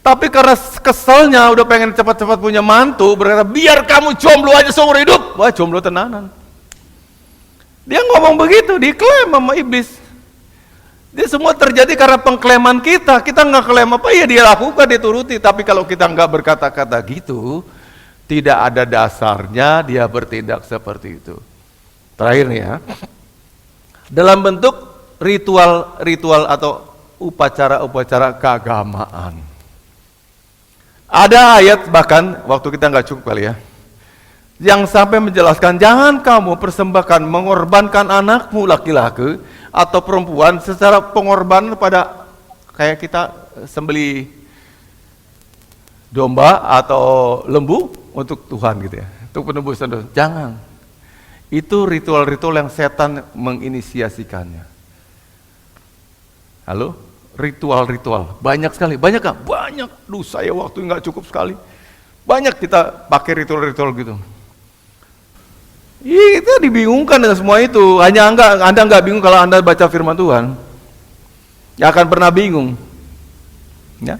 Tapi karena keselnya udah pengen cepat-cepat punya mantu, berkata, biar kamu jomblo aja seumur hidup. Wah, jomblo tenanan. Dia ngomong begitu, diklaim sama iblis. Dia semua terjadi karena pengklaiman kita. Kita nggak klaim apa ya dia lakukan, dia turuti. Tapi kalau kita nggak berkata-kata gitu, tidak ada dasarnya dia bertindak seperti itu. Terakhir nih ya, dalam bentuk ritual atau upacara-upacara keagamaan. Ada ayat bahkan waktu kita nggak cukup kali ya, yang sampai menjelaskan jangan kamu persembahkan mengorbankan anakmu laki-laki atau perempuan secara pengorbanan pada kayak kita sembeli domba atau lembu untuk Tuhan gitu ya, untuk penebusan dosa. Jangan. Itu ritual-ritual yang setan menginisiasikannya. Halo? Ritual-ritual. Banyak sekali. Banyak gak? Banyak. Duh, saya waktu nggak cukup sekali. Banyak kita pakai ritual-ritual gitu. Kita dibingungkan dengan semua itu. Hanya Anda nggak bingung kalau Anda baca firman Tuhan. Nggak akan pernah bingung. Ya.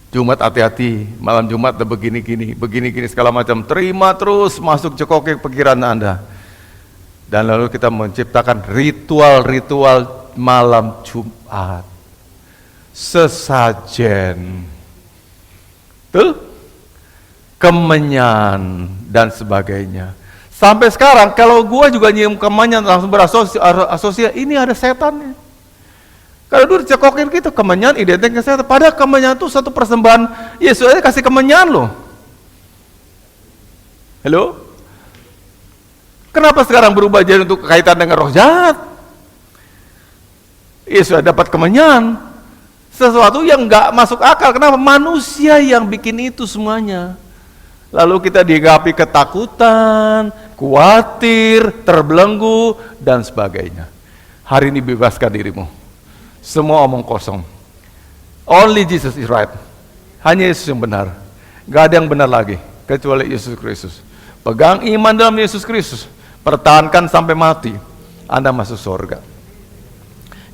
Jumat hati-hati, malam Jumat ada begini-gini segala macam. Terima terus masuk cekoki pikiran Anda. Dan lalu kita menciptakan ritual-ritual malam Jumat. Sesajen. Tuh. Kemenyan dan sebagainya. Sampai sekarang kalau gua juga nyium kemenyan langsung berasosiasi ini ada setannya. Kalau dulu cekokin gitu, kemenyan identik dengan setan. Padahal kemenyan itu satu persembahan. Yesus aja kasih kemenyan loh. Halo? Kenapa sekarang berubah jadi untuk kaitan dengan roh jahat? Yesus dapat kemenyan. Sesuatu yang nggak masuk akal. Kenapa? Manusia yang bikin itu semuanya. Lalu kita dihinggapi ketakutan, khawatir, terbelenggu, dan sebagainya. Hari ini bebaskan dirimu. Semua omong kosong. Only Jesus is right. Hanya Yesus yang benar. Gak ada yang benar lagi kecuali Yesus Kristus. Pegang iman dalam Yesus Kristus. Pertahankan sampai mati. Anda masuk surga.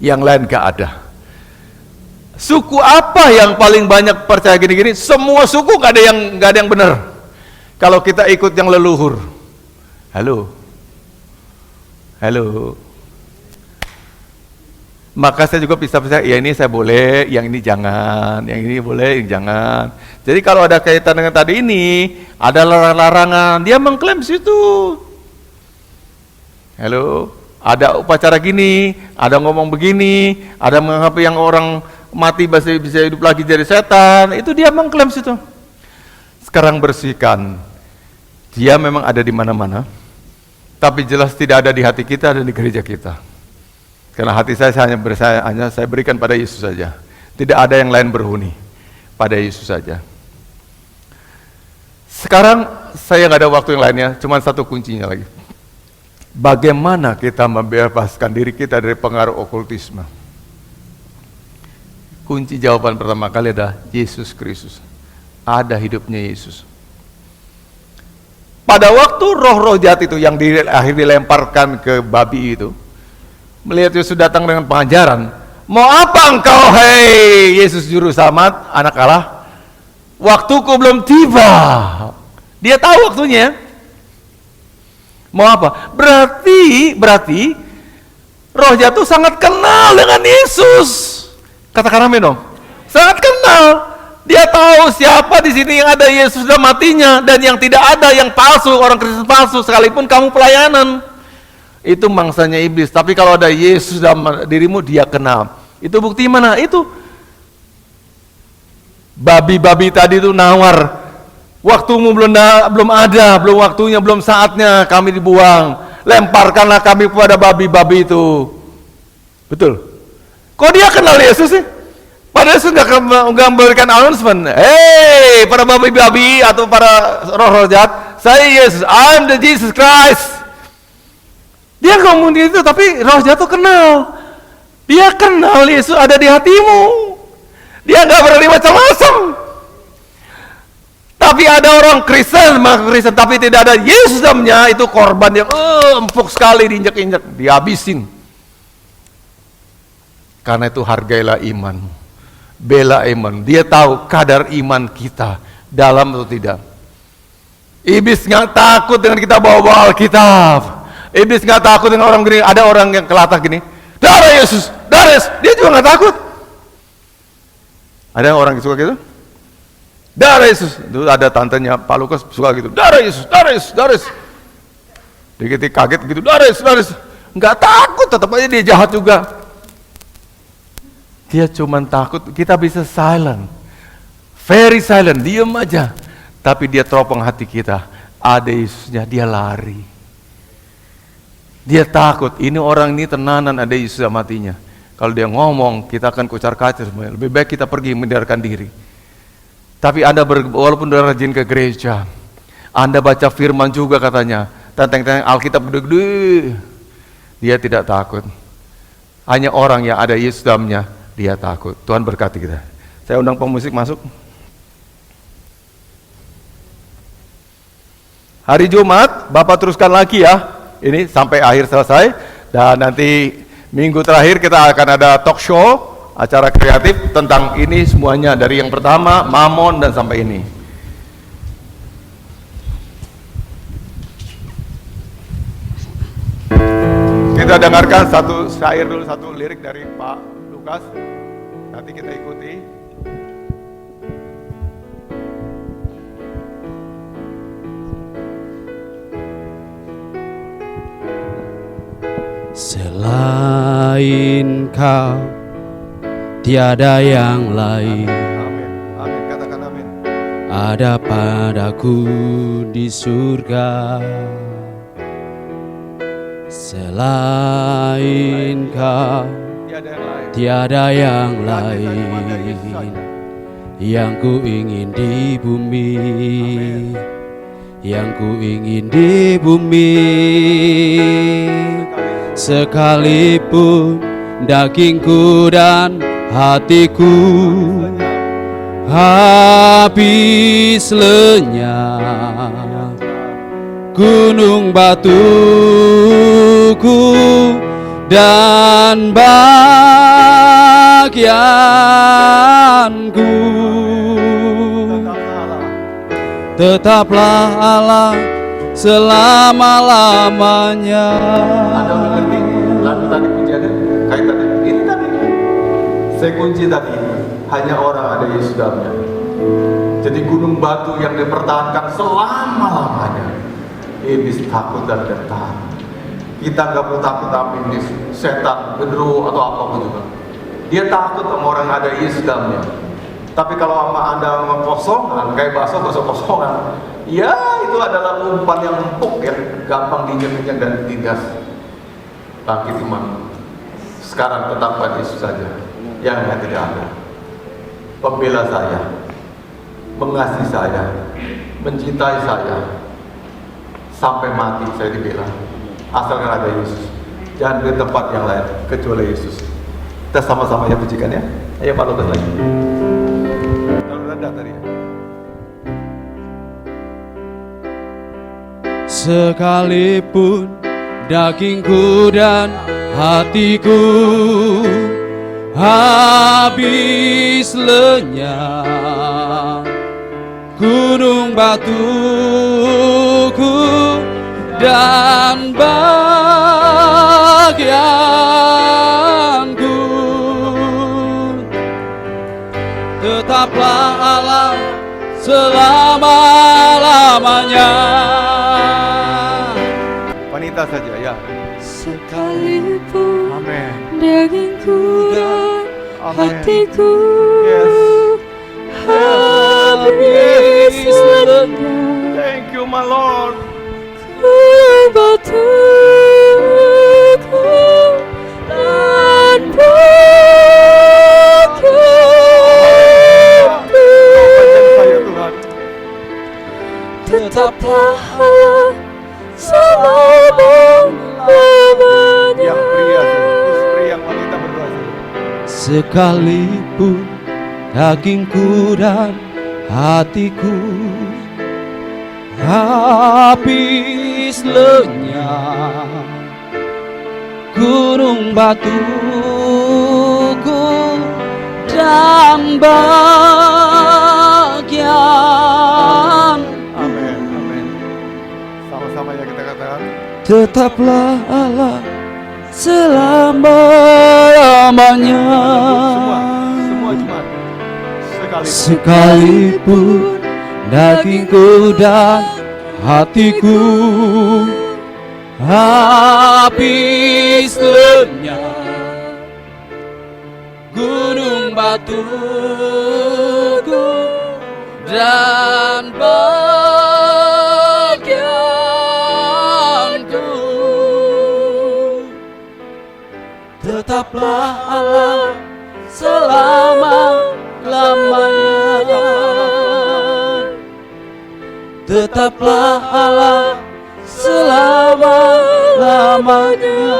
Yang lain gak ada. Suku apa yang paling banyak percaya gini-gini? Semua suku gak ada yang benar. Kalau kita ikut yang leluhur. Halo. Maka saya juga bisa-bisa, ya ini saya boleh, yang ini jangan, yang ini boleh, yang jangan. Jadi kalau ada kaitan dengan tadi ini, ada larangan, dia mengklaim situ. Halo, ada upacara gini, ada ngomong begini, ada menganggap yang orang mati bisa hidup lagi jadi setan, itu dia mengklaim situ. Sekarang bersihkan, dia memang ada di mana-mana, tapi jelas tidak ada di hati kita dan di gereja kita. Karena hati saya hanya saya berikan pada Yesus saja. Tidak ada yang lain berhuni. Pada Yesus saja. Sekarang saya nggak ada waktu yang lainnya, cuma satu kuncinya lagi. Bagaimana kita membebaskan diri kita dari pengaruh okultisme? Kunci jawaban pertama kali adalah Yesus Kristus. Ada hidupnya Yesus. Pada waktu roh-roh jahat itu yang akhirnya dilemparkan ke babi itu, melihat Yesus datang dengan pengajaran, mau apa engkau, hei Yesus juru selamat, anak Allah? Waktuku belum tiba. Dia tahu waktunya. Mau apa? Berarti roh jahat itu sangat kenal dengan Yesus. Katakan amin dong. Sangat kenal. Dia tahu siapa di sini yang ada Yesus dan matinya, dan yang tidak ada, yang palsu, orang Kristen palsu, sekalipun kamu pelayanan. Itu mangsanya iblis. Tapi kalau ada Yesus dalam dirimu, dia kenal. Itu bukti mana? Itu babi-babi tadi itu nawar. Waktumu belum ada, belum waktunya, belum saatnya kami dibuang. Lemparkanlah kami kepada babi-babi itu. Betul. Kok dia kenal Yesus sih? Padahal Yesus nggak memberikan announcement. Hey, para babi-babi atau para roh-roh jahat, saya Yesus, I'm the Jesus Christ. Dia ngomong itu, tapi roh jahat itu kenal. Dia kenal Yesus ada di hatimu. Dia nggak berani macam-macam. Tapi ada orang Kristen, tapi tidak ada Yesus dalamnya, itu korban yang empuk sekali diinjak-injak, dihabisin. Karena itu hargailah iman, bela iman. Dia tahu kadar iman kita dalam atau tidak. Iblis nggak takut dengan kita bawa-bawa Alkitab. Iblis nggak takut dengan orang gini. Ada orang yang kelatah gini, darah Yesus, dia juga nggak takut. Ada orang yang suka gitu, darah Yesus. Itu ada tantenya Pak Lukas suka gitu, darah Yesus. Dikit kaget gitu, darah Yesus. Nggak takut, tetap aja dia jahat juga. Dia cuma takut. Kita bisa silent, very silent, diam aja. Tapi dia teropong hati kita. Ada Yesusnya, dia lari. Dia takut, ini orang ini tenanan ada Yesus dalam hatinya. Kalau dia ngomong, kita akan kocar-kacir semuanya. Lebih baik kita pergi mendengarkan diri. Tapi Anda walaupun rajin ke gereja, Anda baca firman juga katanya, tenteng-tenteng Alkitab gede-gede. Dia tidak takut. Hanya orang yang ada Yesus dalamnya, dia takut. Tuhan berkati kita. Saya undang pemusik masuk. Hari Jumat, Bapak teruskan lagi ya. Ini sampai akhir selesai. Dan nanti minggu terakhir kita akan ada talk show, acara kreatif tentang ini semuanya. Dari yang pertama, Mamon, dan sampai ini. Kita dengarkan satu syair dulu, satu lirik dari Pak Lukas. Nanti kita ikuti. Selain Kau tiada yang lain. Amin, amin, katakan amin. Ada padaku di surga. Selain Kau Tiada yang lain. tiada yang lain. Yang ku ingin di bumi, yang ku ingin di bumi. Sekalipun dagingku dan hatiku habis lenyap, gunung batuku dan bagianku, tetaplah Allah selama-lamanya. Anda udah ngerti lagu tadi pujiannya kaitannya ini tadi. Saya kunci tadi, hanya orang ada Yesus dalamnya. Jadi gunung batu yang dipertahankan selama-lamanya. Iblis takut dan gentar. Kita nggak perlu takut sama iblis, setan, genderuwo atau apapun juga. Dia takut sama orang ada Yesus dalamnya. Tapi kalau sama Anda kosongan, kayak bakso kosongan, ya itu adalah umpan yang empuk ya, gampang diinjak-injak dan ditindas. Bangkit iman. Sekarang tetap pada Yesus saja, yang tidak ada. Pembela saya, mengasihi saya, mencintai saya, sampai mati saya dibela. Asalkan ada Yesus, jangan di tempat yang lain kecuali Yesus. Kita sama-sama ya pujikan ya. Ayo Pak Lukas lagi. Terlalu rendah tadi ya. Sekalipun dagingku dan hatiku habis lenyap, gunung batuku dan bagianku, tetaplah Allah selama-lamanya. Wanita saja ya. Sekalipun Amin. dagingku dan Amin. hatiku Yes. habis lenyap, Thank you my Lord. batuku dan bagianku, Saya Tuhan. tetaplah Allah selama-lamanya. Yang pria, khusus pria yang wanita berdoa. Sekalipun dagingku dan hatiku habis lenyap, gunung batuku dan bagian, Amin, amin. Sama-sama ya kita katakan. tetaplah Allah selama-lamanya. Semua Jumat. Sekalipun dagingku dan hatiku habis lenyap, gunung batuku dan bagianku, tetaplah Allah selama-lamanya. Tetaplah Allah selama-lamanya.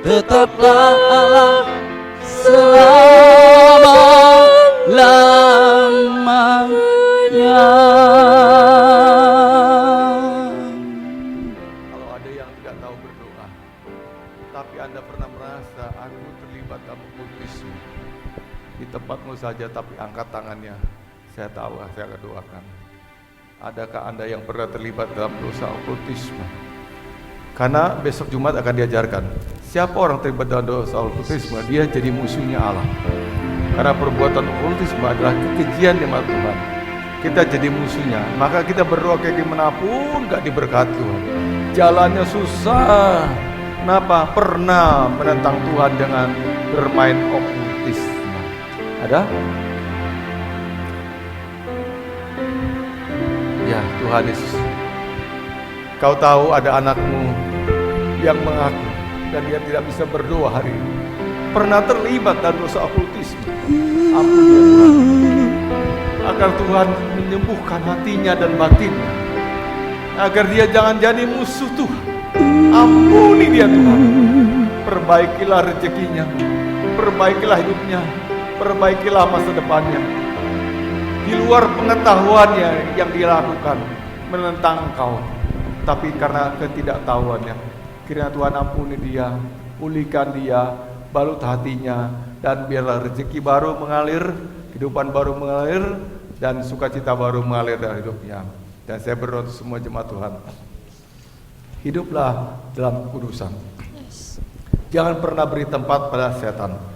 Tetaplah Allah selama-lamanya. Kalau ada yang tidak tahu berdoa, tapi Anda pernah merasa aku terlibat dalam kultisme, di tempatmu saja tapi angkat tangannya. Saya tahu, saya akan doakan. Adakah Anda yang pernah terlibat dalam dosa okultisme? Karena besok Jumat akan diajarkan, siapa orang terlibat dalam dosa okultisme, dia jadi musuhnya Allah. Karena perbuatan okultisme adalah kekejian di mata Tuhan. Kita jadi musuhnya, maka kita berdoa kayak gimana pun gak diberkati Tuhan. Jalannya susah. Kenapa? Pernah menentang Tuhan dengan bermain okultisme. Ada? Ya Tuhan Yesus, Kau tahu ada anakmu yang mengaku dan dia tidak bisa berdoa hari ini, pernah terlibat dalam dosa okultisme. Ampuni dia Tuhan, agar Tuhan menyembuhkan hatinya dan batinnya, agar dia jangan jadi musuh Tuhan. Ampuni dia Tuhan, perbaikilah rezekinya, perbaikilah hidupnya, perbaikilah masa depannya. Di luar pengetahuannya yang dia lakukan menentang Engkau, tapi karena ketidaktahuannya, kiranya Tuhan ampuni dia, pulihkan dia, balut hatinya, dan biarlah rezeki baru mengalir, kehidupan baru mengalir, dan sukacita baru mengalir dalam hidupnya. Dan saya berdoa untuk semua jemaat Tuhan, hiduplah dalam kekudusan. Jangan pernah beri tempat pada setan.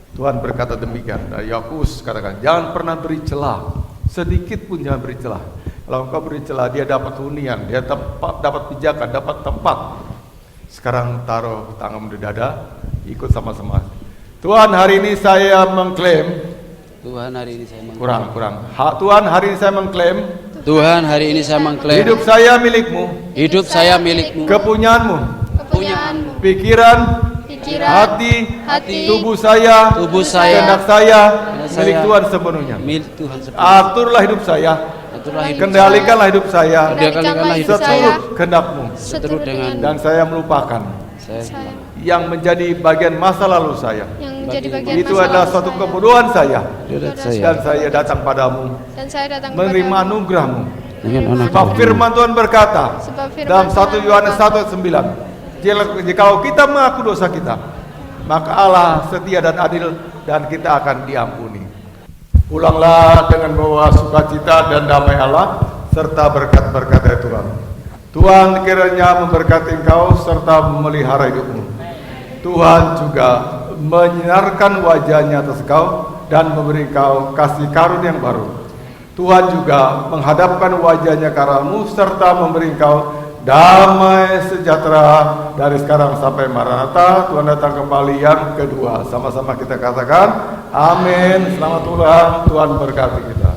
Tuhan berkata demikian. Yakobus katakan, jangan pernah beri celah, sedikit pun jangan beri celah. Kalau engkau beri celah, dia dapat hunian, dia dapat pijakan, dapat tempat. Sekarang taruh tanganmu di dada, ikut sama-sama. Tuhan, hari ini saya mengklaim. Tuhan, hari ini saya mengklaim. Tuhan, hari ini saya mengklaim. Tuhan, hari ini saya mengklaim. Hidup saya milikmu. Hidup saya milikmu. Kepunyaanmu. Kepunyaanmu. Pikiran, Hati, tubuh saya, kehendak saya, milik Tuhan sepenuhnya. Milik Tuhan sepenuhnya. Aturlah hidup saya, kendalikanlah hidup saya, seturut kehendak-Mu, seturut dengan dan saya melupakan saya yang menjadi bagian masa lalu saya. yang menjadi bagian Itu masa adalah lalu suatu saya. kebodohan saya, saya. dan saya datang padamu Dan saya datang menerima kepadamu. anugerah-Mu. Dengan anak Sebab firman Tuhan berkata Sebab firman dalam 1 Tuhan Yohanes berkata, 1:9, jikalau kita mengaku dosa kita, maka Allah setia dan adil dan kita akan diampuni. Pulanglah dengan membawa sukacita dan damai Allah serta berkat-berkat dari Tuhan. Tuhan kiranya memberkati engkau serta memelihara hidupmu. Tuhan juga menyinarkan wajahnya atas engkau dan memberi engkau kasih karunia yang baru. Tuhan juga menghadapkan wajahnya ke arahmu serta memberi engkau damai sejahtera dari sekarang sampai Maranatha. Tuhan datang kembali yang kedua. Sama-sama kita katakan amin. Selamat ulang, Tuhan berkati kita.